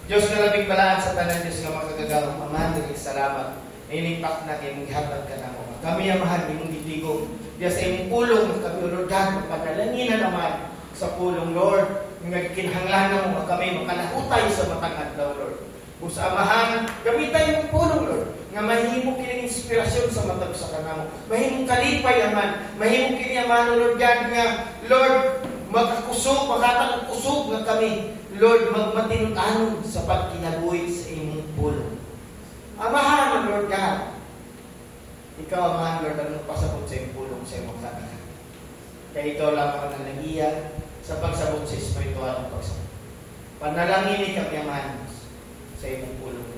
S1: Diyos na labing balaan sa tanan Diyos nga makagagawang Amahan, daling salamat. Ilimpak na kayo mong ihatag ka na ako. Kami amahan, imong ditigo. Diya sa imong pulong, kami Lord God, magpadalanginan naman sa pulong Lord. Nagkinhanglan mo kami makalahutay sa matangad daw Lord. Kung sa amahan, gamitan yung pulong Lord. nga mahimo kining inspirasyon sa matag sa kanamo. Mahimong kalipay aman, mahimong kini aman Lord God nga Lord magkusog, makatag kusog nga kami. Lord, magmatinud-anon sa pagkinabuhi sa imong pulong. Amahan, Lord God. Ikaw, amahan, Lord, ang pasabot sa imong pulong sa imong kanila. Kaya ikaw lang ang nalagiya sa pagsabot sa espiritual ng pagsabot. Panalangin kami, amahan, sa imong pulong.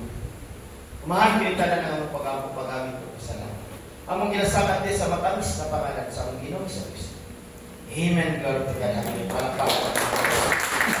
S1: Amahan, kita na ng among pag-agamit ko sa langit. Among ginasakat din sa matamis na pangalan sa among Ginoong Kristo. Amen, Lord. Palakpakan.